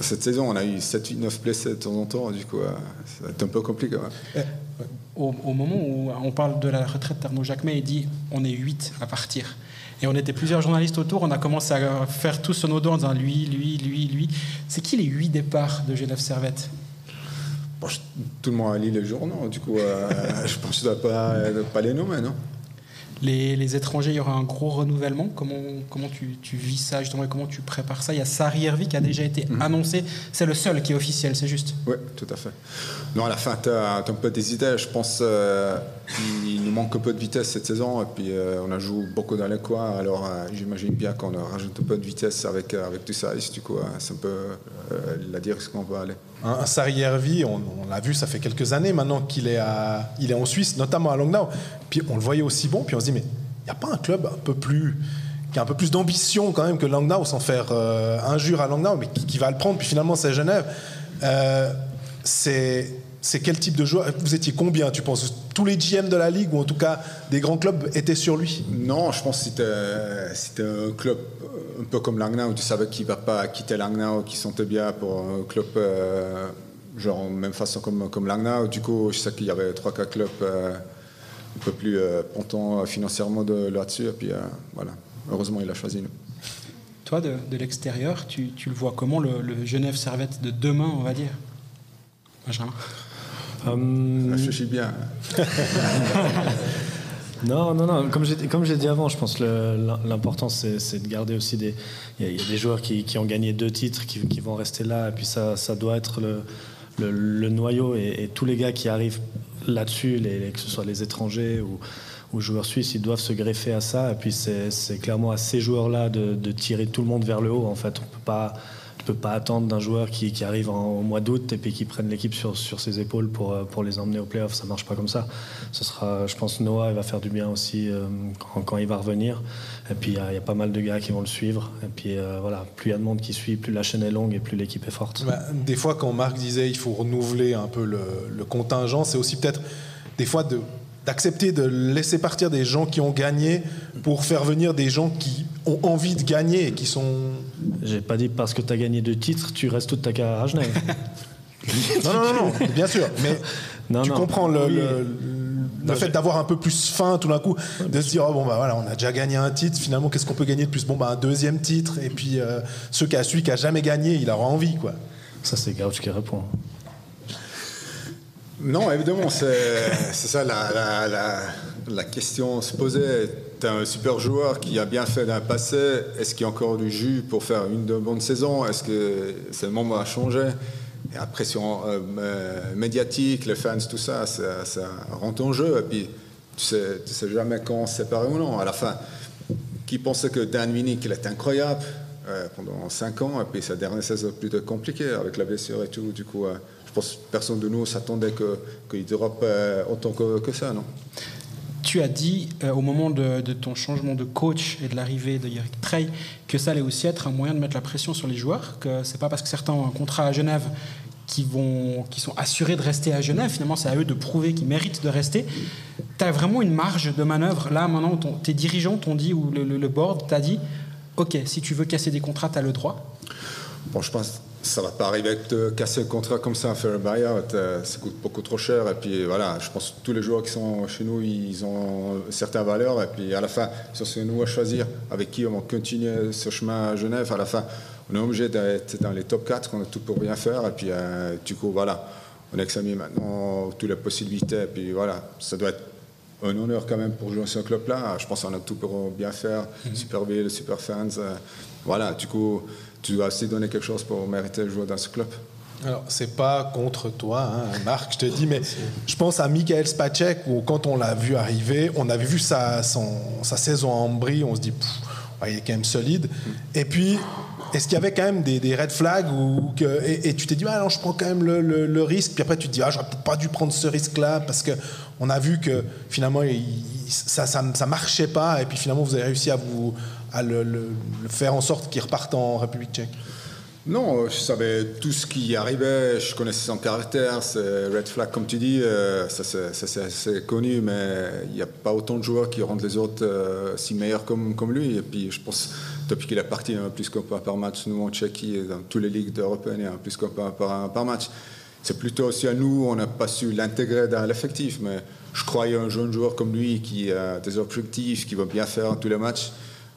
cette saison, on a eu 7, 8, 9 blessés de temps en temps. Du coup, ça va être un peu compliqué. Ouais. Au moment où on parle de la retraite d'Arnaud Jacquemet, il dit on est 8 à partir. Et on était plusieurs journalistes autour, on a commencé à faire tous sur nos dos en disant lui. C'est qui les 8 départs de Genève Servette? Bon, tout le monde a lu les journaux, du coup, je pense que tu ne dois pas les nommer, non? Les étrangers, il y aura un gros renouvellement. Comment tu vis ça justement et comment tu prépares ça? Il y a Sari Hervik qui a déjà été annoncé. C'est le seul qui est officiel, c'est juste? Oui, tout à fait. Non, à la fin, tu as un peu des idées. Je pense qu'il nous manque un peu de vitesse cette saison. Et puis, on a joué beaucoup dans les coins. Alors, j'imagine bien qu'on rajoute un peu de vitesse avec tout ça. Du coup, c'est un peu la direction qu'on va aller. Un Sari Hervik, on l'a vu, ça fait quelques années maintenant qu'il est en Suisse, notamment à Langnau. Puis on le voyait aussi bon, puis on se dit, mais il n'y a pas un club qui a un peu plus d'ambition quand même que Langnau, sans faire injure à Langnau, mais qui va le prendre, puis finalement c'est Genève. C'est quel type de joueur? Vous étiez combien, tu penses? Tous les GM de la Ligue, ou en tout cas des grands clubs, étaient sur lui? Non, je pense que c'était un club un peu comme Langnau, tu savais qu'il ne va pas quitter Langnau, qu'il sentait bien pour un club genre même façon comme Langnau. Du coup, je sais qu'il y avait 3-4 clubs un peu plus pontants financièrement là-dessus. Et puis voilà, heureusement, il a choisi nous. Toi, de l'extérieur, tu le vois comment, le Genève Servette de demain, on va dire? Benjamin? Réfléchis bien. Non. Comme j'ai dit avant, je pense que l'important, c'est de garder aussi il y a des joueurs qui ont gagné 2 titres, qui vont rester là. Et puis ça doit être le noyau. Et tous les gars qui arrivent là-dessus, que ce soit les étrangers ou joueurs suisses, ils doivent se greffer à ça. Et puis c'est clairement à ces joueurs-là de tirer tout le monde vers le haut. En fait, tu peux pas attendre d'un joueur qui arrive au mois d'août et puis qui prenne l'équipe sur ses épaules pour les emmener aux playoffs. Ça marche pas comme ça. Ce sera, je pense, Noah, il va faire du bien aussi quand il va revenir. Et puis il y a pas mal de gars qui vont le suivre. Et puis voilà, plus il y a de monde qui suit, plus la chaîne est longue et plus l'équipe est forte. Des fois, quand Marc disait il faut renouveler un peu le contingent, c'est aussi peut-être des fois d'accepter de laisser partir des gens qui ont gagné pour faire venir des gens qui ont envie de gagner et qui sont... J'ai pas dit parce que tu as gagné 2 titres, tu restes toute ta carrière à Genève. non, bien sûr, mais tu comprends le fait d'avoir un peu plus faim tout d'un coup, de se dire bon bah voilà, on a déjà gagné un titre, finalement qu'est-ce qu'on peut gagner de plus? Bon bah un 2e titre, et puis celui qui a jamais gagné, il aura envie, quoi. Ça, c'est Gauch qui répond. Non, évidemment, c'est ça la question se posait. Tu as un super joueur qui a bien fait dans le passé. Est-ce qu'il y a encore du jus pour faire une bonne saison? Est-ce que c'est le moment à changer? Et la pression médiatique, les fans, tout ça, ça rentre en jeu. Et puis, tu sais jamais quand on se sépare ou non. À la fin, qui pensait que Dan Winnick, il était incroyable pendant 5 ans, et puis sa dernière saison plutôt compliquée avec la blessure et tout. Du coup, je pense que personne de nous s'attendait qu'il dérope autant que ça, non? Tu as dit au moment de ton changement de coach et de l'arrivée de Eric Trey que ça allait aussi être un moyen de mettre la pression sur les joueurs, que c'est pas parce que certains ont un contrat à Genève qui sont assurés de rester à Genève, finalement c'est à eux de prouver qu'ils méritent de rester. Tu as vraiment une marge de manœuvre. Là maintenant, tes dirigeants t'ont dit, ou le board t'a dit, ok, si tu veux casser des contrats, tu as le droit? Bon, je pense que ça ne va pas arriver de casser le contrat comme ça, faire un buyout, ça coûte beaucoup trop cher. Et puis voilà, je pense que tous les joueurs qui sont chez nous, ils ont certaines valeurs. Et puis à la fin, c'est nous à choisir avec qui on va continuer ce chemin à Genève. À la fin, on est obligé d'être dans les top 4, on a tout pour bien faire. Et puis, du coup, voilà, on examine maintenant toutes les possibilités. Et puis, voilà, ça doit être un honneur quand même pour jouer dans ce club-là. Je pense qu'on a tout pour bien faire. Super ville, super fans. Voilà, du coup, tu dois aussi donner quelque chose pour mériter de jouer dans ce club. Alors, c'est pas contre toi, hein, Marc, je te dis, mais je pense à Michael Spacek, où quand on l'a vu arriver, on avait vu sa saison en Ambry, on se dit, il est quand même solide. Et puis, est-ce qu'il y avait quand même des red flags et tu t'es dit, non, je prends quand même le risque, puis après tu te dis, j'aurais peut-être pas dû prendre ce risque-là, parce qu'on a vu que finalement, ça marchait pas, et puis finalement, vous avez réussi à le faire en sorte qu'il reparte en République tchèque. Non, je savais tout ce qui arrivait, je connaissais son caractère, c'est red flag comme tu dis, ça c'est assez connu, mais il n'y a pas autant de joueurs qui rendent les autres si meilleurs comme lui. Et puis je pense, depuis qu'il est parti, il y a plus qu'un point par match, nous en Tchéquie, dans toutes les ligues européennes, il y a plus qu'un point par match. C'est plutôt aussi à nous, on n'a pas su l'intégrer dans l'effectif, mais je croyais un jeune joueur comme lui qui a des objectifs, qui va bien faire tous les matchs.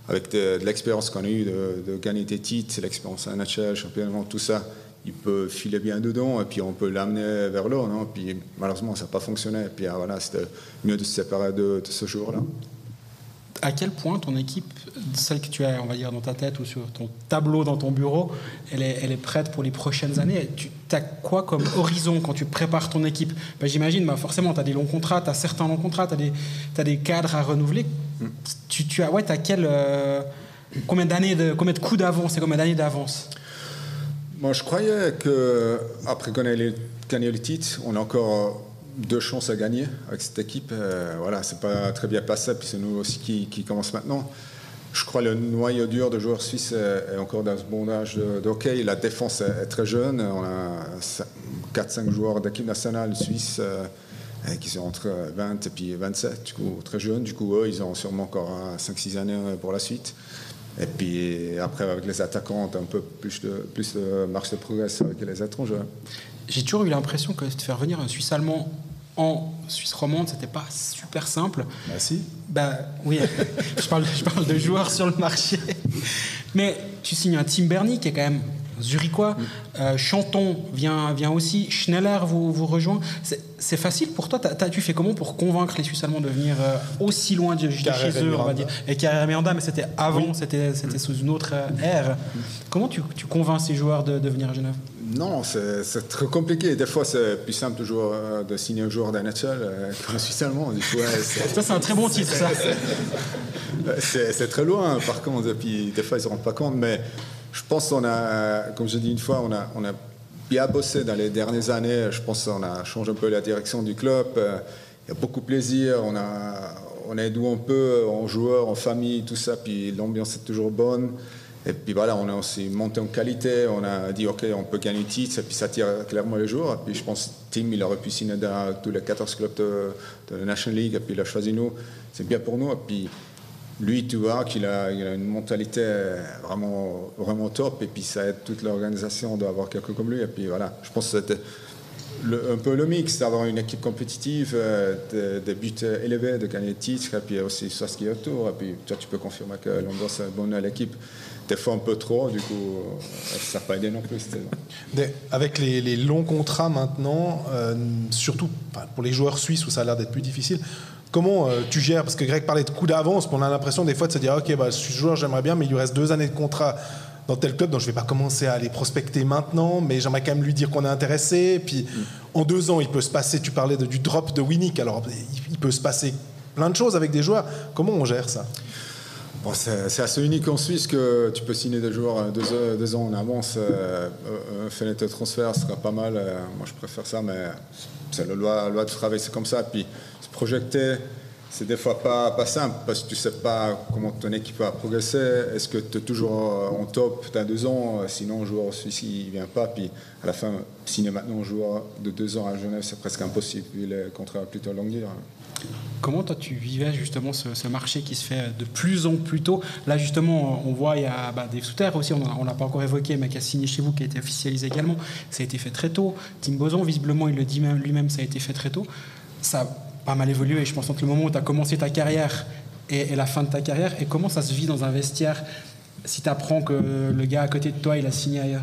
Avec de l'expérience qu'on a eue de gagner des titres, l'expérience à NHL, championnat, tout ça, il peut filer bien dedans et puis on peut l'amener vers l'eau. Non, puis malheureusement, ça n'a pas fonctionné. Et puis voilà, c'était mieux de se séparer de ce jour-là. À quel point ton équipe, celle que tu as, on va dire, dans ta tête ou sur ton tableau dans ton bureau, elle est prête pour les prochaines années? Tu as quoi comme horizon quand tu prépares ton équipe? J'imagine, forcément, tu as des longs contrats, tu as certains longs contrats, tu as des cadres à renouveler. Tu as combien de coups d'avance et combien d'années d'avance? Moi, je croyais qu'après gagner le titre, on a encore 2 chances à gagner avec cette équipe. Voilà, c'est pas très bien passé, puis c'est nous aussi qui commence maintenant. Je crois que le noyau dur de joueurs suisses est encore dans ce bon âge de hockey. La défense est très jeune. On a 4-5 joueurs d'équipe nationale suisse qui sont entre 20 et puis 27, du coup très jeunes. Du coup, eux, ils ont sûrement encore 5-6 années pour la suite. Et puis après, avec les attaquants, on a un peu plus de marge de progrès avec les étrangers. J'ai toujours eu l'impression que de faire venir un Suisse allemand en Suisse romande, c'était pas super simple. Si. Oui, je parle de joueurs sur le marché. Mais tu signes un Tim Berny qui est quand même zurichois. Chanton vient aussi. Schneller vous rejoint. C'est facile pour toi. Tu fais comment pour convaincre les Suisses allemands de venir aussi loin de chez eux, on va dire. Et Carrère Miranda, mais c'était avant, c'était sous une autre ère. Comment tu convaincs ces joueurs de venir à Genève? Non, c'est très compliqué. Des fois, c'est plus simple de signer un joueur d'NHL qu'un Suisse allemand. Ça, c'est un très bon titre, ça. C'est très loin, par contre. Et puis, des fois, ils ne se rendent pas compte. Mais je pense qu'on a, comme je dis une fois, on a bien bossé dans les dernières années. Je pense qu'on a changé un peu la direction du club. Il y a beaucoup de plaisir. On aide où on peut, en joueurs, en famille, tout ça. Puis l'ambiance est toujours bonne. Et puis voilà, on a aussi monté en qualité, on a dit ok, on peut gagner le titre, et puis ça tire clairement les joueurs. Et puis je pense que Tim, il aurait pu signer dans tous les 14 clubs de la National League, et puis il a choisi nous, c'est bien pour nous. Et puis lui, tu vois qu'il a une mentalité vraiment, vraiment top, et puis ça aide toute l'organisation d'avoir quelqu'un comme lui. Et puis voilà, je pense que c'était un peu le mix, d'avoir une équipe compétitive, des buts élevés, de gagner le titre, et puis aussi ça ce qui est autour. Et puis toi, tu peux confirmer que l'ambiance est bonne à l'équipe. Des fois un peu trop, du coup, ça n'a pas aidé non plus. Avec les longs contrats maintenant, surtout pour les joueurs suisses où ça a l'air d'être plus difficile, comment tu gères? Parce que Greg parlait de coup d'avance, on a l'impression des fois de se dire ok, ce joueur j'aimerais bien, mais il lui reste 2 années de contrat dans tel club, donc je ne vais pas commencer à aller prospecter maintenant, mais j'aimerais quand même lui dire qu'on est intéressé. Puis en 2 ans, il peut se passer, tu parlais du drop de Winnick, alors il peut se passer plein de choses avec des joueurs. Comment on gère ça? Bon, c'est assez unique en Suisse que tu peux signer des joueurs 2 ans en avance. Un fenêtre de transfert sera pas mal. Moi, je préfère ça, mais c'est la loi de travail, c'est comme ça. Puis se projeter, c'est des fois pas simple parce que tu sais pas comment ton équipe va progresser. Est-ce que tu es toujours en top dans 2 ans? Sinon, un joueur suisse, il vient pas. Puis à la fin, signer maintenant un joueur de 2 ans à Genève, c'est presque impossible vu les contrats plutôt longue durée. Comment toi tu vivais justement ce marché qui se fait de plus en plus tôt? Là justement on voit il y a Dave Souter aussi, on l'a pas encore évoqué, mais qui a signé chez vous, qui a été officialisé également. Ça a été fait très tôt. Tim Boson, visiblement il le dit même lui-même, ça a été fait très tôt. Ça a pas mal évolué, je pense, entre le moment où tu as commencé ta carrière et la fin de ta carrière. Et comment ça se vit dans un vestiaire? si tu apprends que le gars à côté de toi, il a signé ailleurs?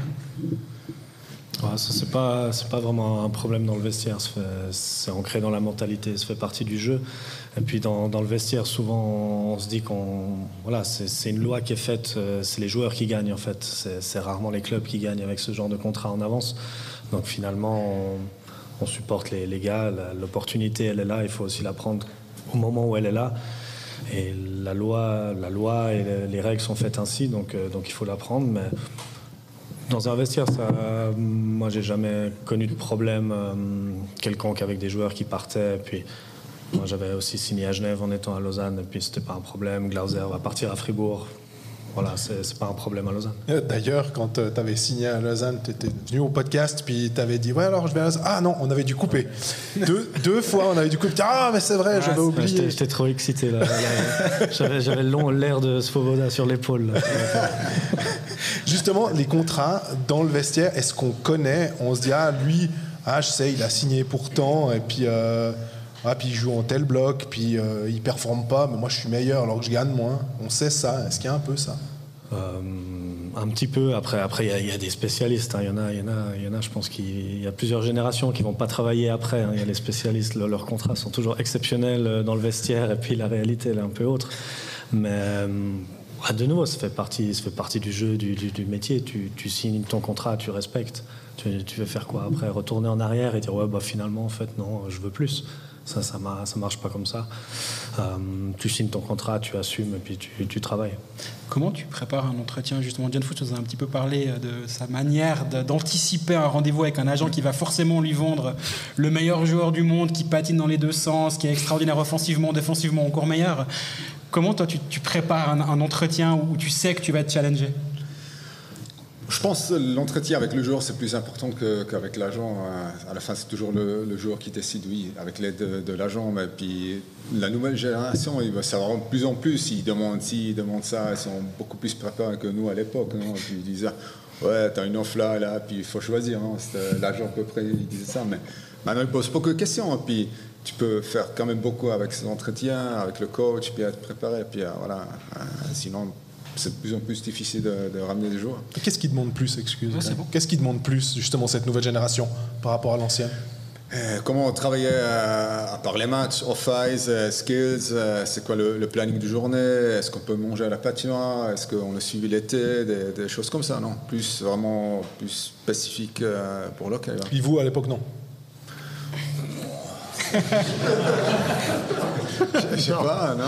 Ouais, ça, c'est pas vraiment un problème dans le vestiaire. C'est ancré dans la mentalité, ça fait partie du jeu. Et puis dans le vestiaire, souvent, on se dit voilà, c'est une loi qui est faite, c'est les joueurs qui gagnent en fait. C'est rarement les clubs qui gagnent avec ce genre de contrat en avance. Donc finalement, on supporte les gars, l'opportunité elle est là, il faut aussi la prendre au moment où elle est là. Et la loi et les règles sont faites ainsi, donc il faut la prendre. Mais dans un vestiaire, moi j'ai jamais connu de problème quelconque avec des joueurs qui partaient. Et puis moi j'avais aussi signé à Genève en étant à Lausanne, et puis c'était pas un problème. Glauser va partir à Fribourg. Voilà, c'est pas un problème à Lausanne. D'ailleurs, quand tu avais signé à Lausanne, tu étais venu au podcast, puis tu avais dit ouais, alors je vais à Lausanne. Ah non, on avait dû couper. Deux fois, on avait dû couper. Ah, mais c'est vrai, j'avais oublié. J'étais trop excité là. J'avais l'air de Svoboda sur l'épaule. Justement, les contrats dans le vestiaire, est-ce qu'on connaît? On se dit ah, lui, je sais, il a signé pourtant, et puis. Puis il joue en tel bloc, puis il performe pas, mais moi je suis meilleur alors que je gagne moins. On sait ça. Est-ce qu'il y a un peu ça? Un petit peu. Après il y a des spécialistes. Il y en a. Je pense qu'il y a plusieurs générations qui vont pas travailler après. Il y a les spécialistes. Leurs contrats sont toujours exceptionnels dans le vestiaire, et puis la réalité elle est un peu autre. Mais de nouveau, ça fait partie du jeu, du métier. Tu signes ton contrat, tu respectes. Tu veux faire quoi après? Retourner en arrière et dire ouais, finalement en fait non, je veux plus. Ça marche pas comme ça. Tu signes ton contrat, tu assumes, et puis tu travailles. Comment tu prépares un entretien? Justement, John Fuchs nous a un petit peu parlé de sa manière d'anticiper un rendez-vous avec un agent qui va forcément lui vendre le meilleur joueur du monde, qui patine dans les deux sens, qui est extraordinaire offensivement, défensivement encore meilleur. Comment toi tu prépares un entretien où tu sais que tu vas être challengé? Je pense que l'entretien avec le joueur, c'est plus important qu'avec l'agent. À la fin, c'est toujours le joueur qui décide, oui, avec l'aide de l'agent. Mais puis, la nouvelle génération, il va savoir de plus en plus. Ils demandent ci, ils demandent ça. Ils sont beaucoup plus préparés que nous à l'époque. Non? Puis ils disaient, ouais, t'as une offre là, puis il faut choisir. Non? L'agent, à peu près, il disait ça. Mais maintenant, il pose beaucoup de questions. Puis, tu peux faire quand même beaucoup avec ces entretiens, avec le coach, puis être préparé. Puis, voilà. Sinon, c'est de plus en plus difficile de ramener des joueurs. Qu'est-ce qui demande plus, excuse-moi? Ouais, bon. Qu'est-ce qui demande plus, justement, cette nouvelle génération par rapport à l'ancienne? Comment travailler à part les matchs, off-ice, skills, c'est quoi le planning du journée? Est-ce qu'on peut manger à la patinoire? Est-ce qu'on a suivi l'été? Des choses comme ça, non? Vraiment plus spécifique pour l'hockey. Puis vous, à l'époque, non? Je sais pas, non.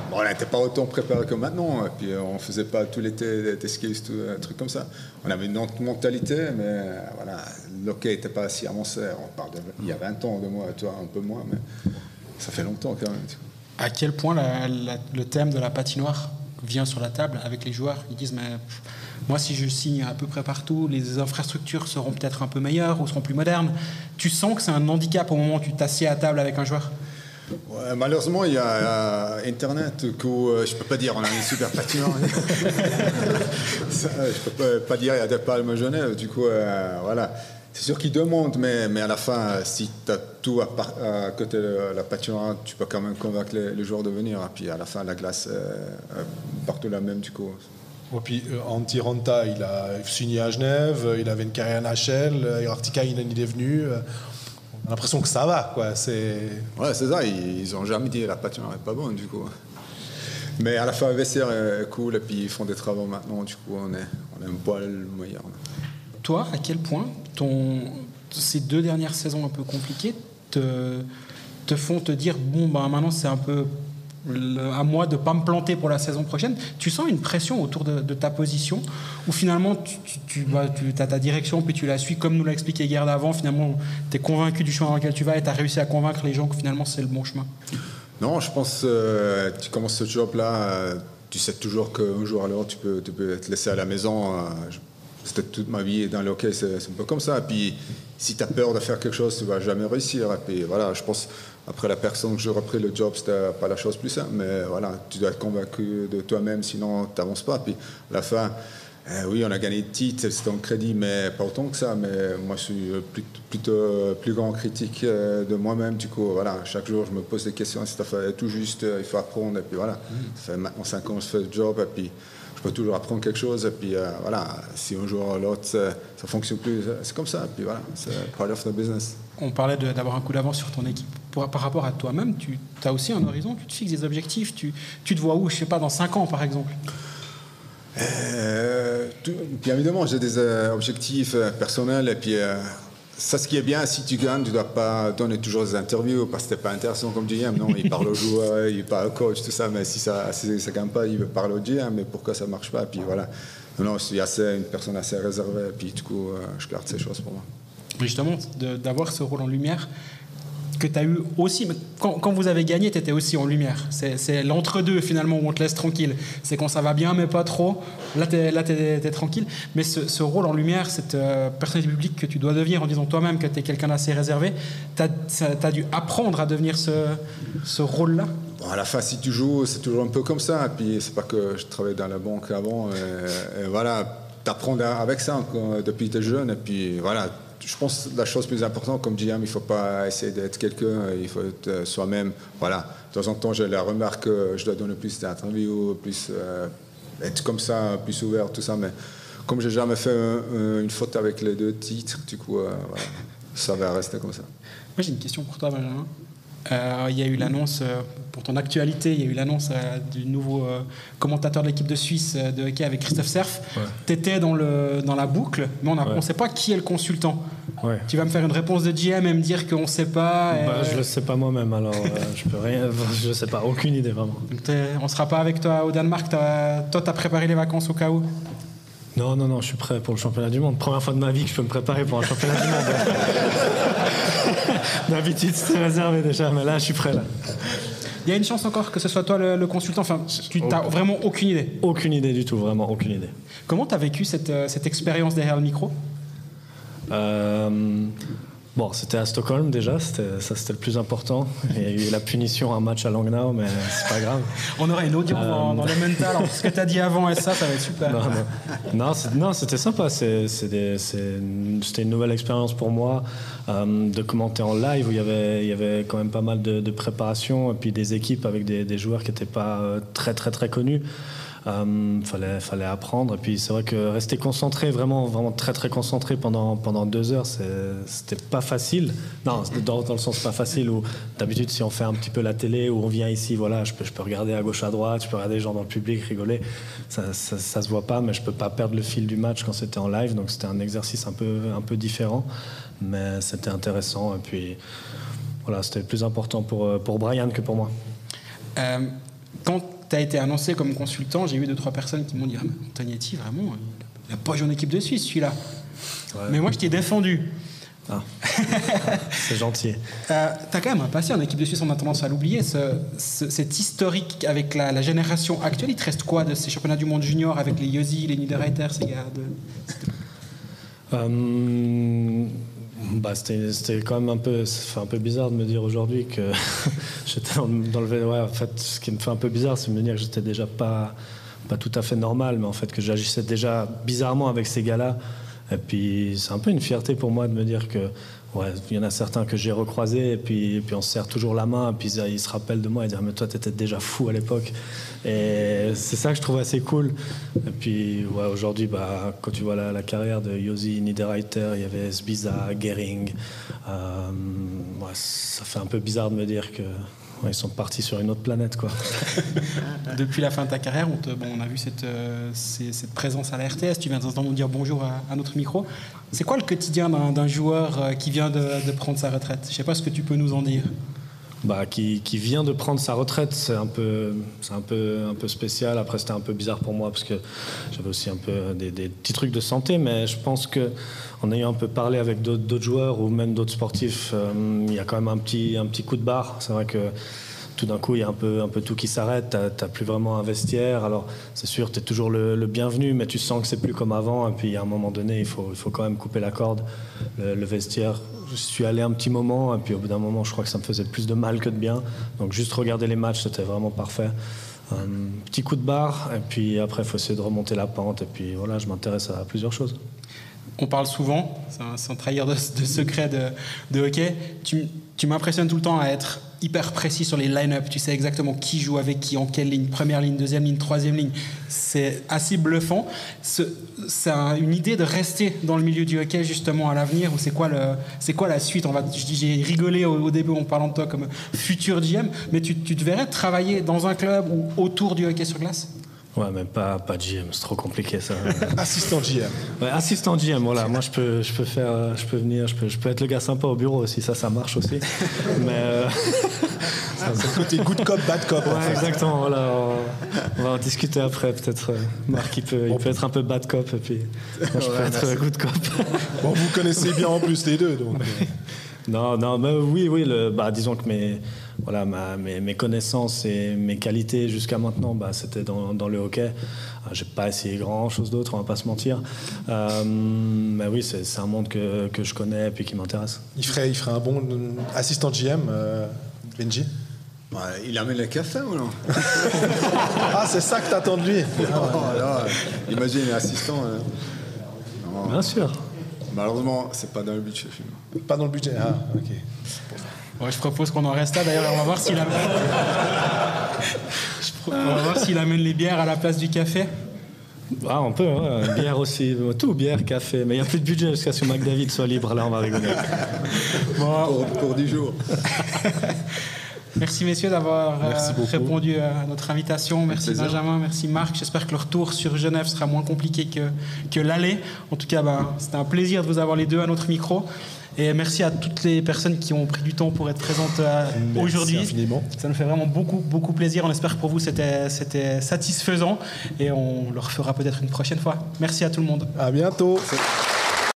Bon, on n'était pas autant préparé que maintenant. Et puis on faisait pas tout l'été des skis, tout un truc comme ça. On avait une autre mentalité, mais voilà, l'hockey n'était pas si avancé. On parle il y a 20 ans de moi, toi un peu moins, mais ça fait longtemps quand même. À quel point le thème de la patinoire vient sur la table avec les joueurs? Ils disent mais moi si je signe à peu près partout, les infrastructures seront peut-être un peu meilleures ou seront plus modernes. Tu sens que c'est un handicap au moment où tu t'assieds à table avec un joueur? Ouais, malheureusement, il y a Internet où je peux pas dire on a une super patinoire. Je peux pas dire il y a des palmes à Genève. Du coup, voilà. C'est sûr qu'ils demandent, mais à la fin, si tu as tout à côté de la patinoire, tu peux quand même convaincre les joueurs de venir. Et puis à la fin, la glace partout la même, du coup. Et puis Antti Ranta, il a signé à Genève, il avait une carrière NHL, Artikainen, il est venu. On a l'impression que ça va, quoi. Ouais, c'est ça. Ils n'ont jamais dit la patinoire n'est pas bonne, du coup. Mais à la fin, le vestiaire est cool, et puis ils font des travaux maintenant, du coup, on est un poil meilleur. Toi, à quel point ces 2 dernières saisons un peu compliquées te font te dire maintenant c'est un peu à moi de ne pas me planter pour la saison prochaine? Tu sens une pression autour de ta position ou finalement tu as ta direction puis tu la suis comme nous l'a expliqué Gerd avant, finalement tu es convaincu du chemin dans lequel tu vas et tu as réussi à convaincre les gens que finalement c'est le bon chemin? Non, je pense que tu commences ce job-là, tu sais toujours qu'un jour à l'heure tu peux te laisser à la maison. C'était toute ma vie dans le hockey, c'est un peu comme ça. Et puis, si tu as peur de faire quelque chose, tu ne vas jamais réussir. Et puis, voilà, je pense, après la personne que j'ai repris le job, c'était pas la chose plus simple. Mais voilà, tu dois être convaincu de toi-même, sinon tu n'avances pas. Puis, à la fin, oui, on a gagné de titres, c'était en crédit, mais pas autant que ça. Mais moi, je suis plutôt plus grand critique de moi-même. Du coup, voilà, chaque jour, je me pose des questions. Si tu as fait tout juste, il faut apprendre. Et puis, voilà, ça fait maintenant 5 ans que je fais le job. Et puis, je peux toujours apprendre quelque chose. Et puis voilà, si un jour ou l'autre, ça ne fonctionne plus, c'est comme ça. Et puis voilà, c'est part of the business. On parlait d'avoir un coup d'avance sur ton équipe. Par rapport à toi-même, tu as aussi un horizon, tu te fixes des objectifs, tu te vois où, je ne sais pas, dans 5 ans par exemple? Bien évidemment, j'ai des objectifs personnels et puis ça, ce qui est bien, si tu gagnes, tu ne dois pas donner toujours des interviews parce que ce n'est pas intéressant comme GM. Non, il parle au joueur, il parle au coach, tout ça, mais si ça ne gagne pas, il veut parler au GM, mais pourquoi ça ne marche pas? Et puis voilà, non, je suis une personne assez réservée et puis du coup, je garde ces choses pour moi. Justement, d'avoir ce rôle en lumière que tu as eu aussi, mais quand vous avez gagné, tu étais aussi en lumière. C'est l'entre-deux finalement où on te laisse tranquille. C'est quand ça va bien, mais pas trop. Là, t'es tranquille. Mais ce rôle en lumière, cette personnalité publique que tu dois devenir en disant toi-même que tu es quelqu'un d'assez réservé, tu as dû apprendre à devenir ce rôle-là. Bon, à la fin, si tu joues, c'est toujours un peu comme ça. Et puis, c'est pas que je travaillais dans la banque avant. Et voilà, tu apprends avec ça depuis que tu es jeune. Et puis, voilà. Je pense que la chose plus importante, comme GM, il ne faut pas essayer d'être quelqu'un, il faut être soi-même. Voilà. De temps en temps, j'ai la remarque que je dois donner plus d'interviews, plus être comme ça, plus ouvert, tout ça. Mais comme je n'ai jamais fait une faute avec les 2 titres, du coup, voilà, ça va rester comme ça. Moi, j'ai une question pour toi, Benjamin. Il y a eu l'annonce, pour ton actualité, il y a eu l'annonce du nouveau commentateur de l'équipe de Suisse de hockey avec Christophe Serf. Ouais. Tu étais dans la boucle, mais on ne sait pas qui est le consultant. Ouais. Tu vas me faire une réponse de GM et me dire qu'on ne sait pas. Je ne le sais pas moi-même, alors je peux rien. Je ne sais pas, aucune idée vraiment. Donc on ne sera pas avec toi au Danemark. Toi, tu as préparé les vacances au cas où? Non, je suis prêt pour le championnat du monde. Première fois de ma vie que je peux me préparer pour un championnat du monde. D'habitude, c'était réservé déjà, mais là, je suis prêt. Là. Il y a une chance encore que ce soit toi le consultant. Enfin, tu n'as vraiment aucune idée? Aucune idée du tout, vraiment aucune idée. Comment tu as vécu cette expérience derrière le micro? Bon, c'était à Stockholm déjà, c'était le plus important. Il y a eu la punition, un match à Langnau, mais c'est pas grave. On aurait une audience dans le mental. Alors, ce que tu as dit avant et ça va être super. Non, c'était sympa. C'était une nouvelle expérience pour moi de commenter en live où il y avait quand même pas mal de préparation et puis des équipes avec des joueurs qui n'étaient pas très très très connus. Fallait apprendre et puis c'est vrai que rester concentré, vraiment très très concentré pendant 2 heures, c'était pas facile. Non, dans le sens pas facile où d'habitude si on fait un petit peu la télé ou on vient ici, voilà, je peux regarder à gauche à droite, je peux regarder les gens dans le public rigoler, ça se voit pas, mais je peux pas perdre le fil du match quand c'était en live, donc c'était un exercice un peu différent, mais c'était intéressant et puis voilà, c'était plus important pour Brian que pour moi. Quand tu as été annoncé comme consultant, j'ai eu 2-3 personnes qui m'ont dit Antonietty, vraiment, il n'a pas joué en équipe de Suisse, celui-là. Ouais. Mais moi, je t'ai défendu. Ah. C'est gentil. Tu as quand même un passé en équipe de Suisse, on a tendance à l'oublier. Cet historique avec la génération actuelle, il te reste quoi de ces championnats du monde junior avec les Josi, les Niederreiter, ces gars c'était quand même un peu bizarre de me dire aujourd'hui que j'étais dans le ouais, en fait, ce qui me fait un peu bizarre, c'est de me dire que j'étais déjà pas tout à fait normal, mais en fait que j'agissais déjà bizarrement avec ces gars-là. Et puis c'est un peu une fierté pour moi de me dire que ouais, il y en a certains que j'ai recroisés et puis on se serre toujours la main et puis ils se rappellent de moi et disent mais toi t'étais déjà fou à l'époque. Et c'est ça que je trouve assez cool. Et puis ouais, aujourd'hui quand tu vois la carrière de Josi, Niederreiter, il y avait Sbiza, Gehring, ouais, ça fait un peu bizarre de me dire que ouais, ils sont partis sur une autre planète, quoi. Depuis la fin de ta carrière, on a vu cette présence à la RTS. Tu viens de nous dire bonjour à notre micro. C'est quoi le quotidien d'un joueur qui vient de prendre sa retraite? Je ne sais pas ce que tu peux nous en dire. Qui vient de prendre sa retraite, c'est un peu spécial. Après, c'était un peu bizarre pour moi parce que j'avais aussi un peu des petits trucs de santé, mais je pense que en ayant un peu parlé avec d'autres joueurs ou même d'autres sportifs, il y a quand même un petit coup de barre. C'est vrai que tout d'un coup, il y a un peu tout qui s'arrête. T'as plus vraiment un vestiaire. Alors, c'est sûr, t'es toujours le bienvenu, mais tu sens que c'est plus comme avant. Et puis, à un moment donné, il faut quand même couper la corde. Le vestiaire, je suis allé un petit moment, et puis au bout d'un moment, je crois que ça me faisait plus de mal que de bien. Donc, juste regarder les matchs, c'était vraiment parfait. Un petit coup de barre, et puis après, il faut essayer de remonter la pente. Et puis, voilà, je m'intéresse à plusieurs choses. On parle souvent, sans trahir de secret de hockey. Tu m'impressionnes tout le temps à être hyper précis sur les line-up. Tu sais exactement qui joue avec qui, en quelle ligne, première ligne, deuxième ligne, troisième ligne. C'est assez bluffant. C'est une idée de rester dans le milieu du hockey justement à l'avenir, ou c'est quoi la suite? J'ai rigolé au début en parlant de toi comme futur GM, mais tu te verrais travailler dans un club ou autour du hockey sur glace? Ouais, même pas GM, c'est trop compliqué ça. Assistant GM. Ouais, assistant GM, voilà. Moi, je peux venir, je peux être le gars sympa au bureau aussi, ça marche aussi. Mais c'est le côté good cop, bad cop. Ouais, en fait. Exactement. Voilà, on va en discuter après. Peut-être Marc, il peut être un peu bad cop et puis moi, je peux être good cop. Bon, vous connaissez bien en plus les deux, donc. Non, mais oui, disons que mes connaissances et mes qualités jusqu'à maintenant, c'était dans le hockey. J'ai pas essayé grand-chose d'autre, on va pas se mentir. Mais oui, c'est un monde que je connais et puis qui m'intéresse. Il ferait un bon assistant GM, Benji? Ouais, il amène le café ou non? Ah, c'est ça que t'attends de lui? Imagine, assistant. Non. Bien sûr. Malheureusement, c'est pas dans le budget. Pas dans le budget, ok. Ouais, je propose qu'on en reste là. D'ailleurs, on va voir s'il amène les bières à la place du café. Ah, on peut, hein. Bière aussi. Tout, bière, café. Mais il n'y a plus de budget jusqu'à ce que McDavid soit libre. Là, on va rigoler. Bon. Pour 10 jours. Merci messieurs d'avoir répondu à notre invitation. Merci Benjamin, merci Marc. J'espère que le retour sur Genève sera moins compliqué que l'aller. En tout cas, c'était un plaisir de vous avoir les deux à notre micro. Et merci à toutes les personnes qui ont pris du temps pour être présentes aujourd'hui. Merci infiniment. Ça nous fait vraiment beaucoup, beaucoup plaisir. On espère que pour vous, c'était satisfaisant. Et on le refera peut-être une prochaine fois. Merci à tout le monde. À bientôt.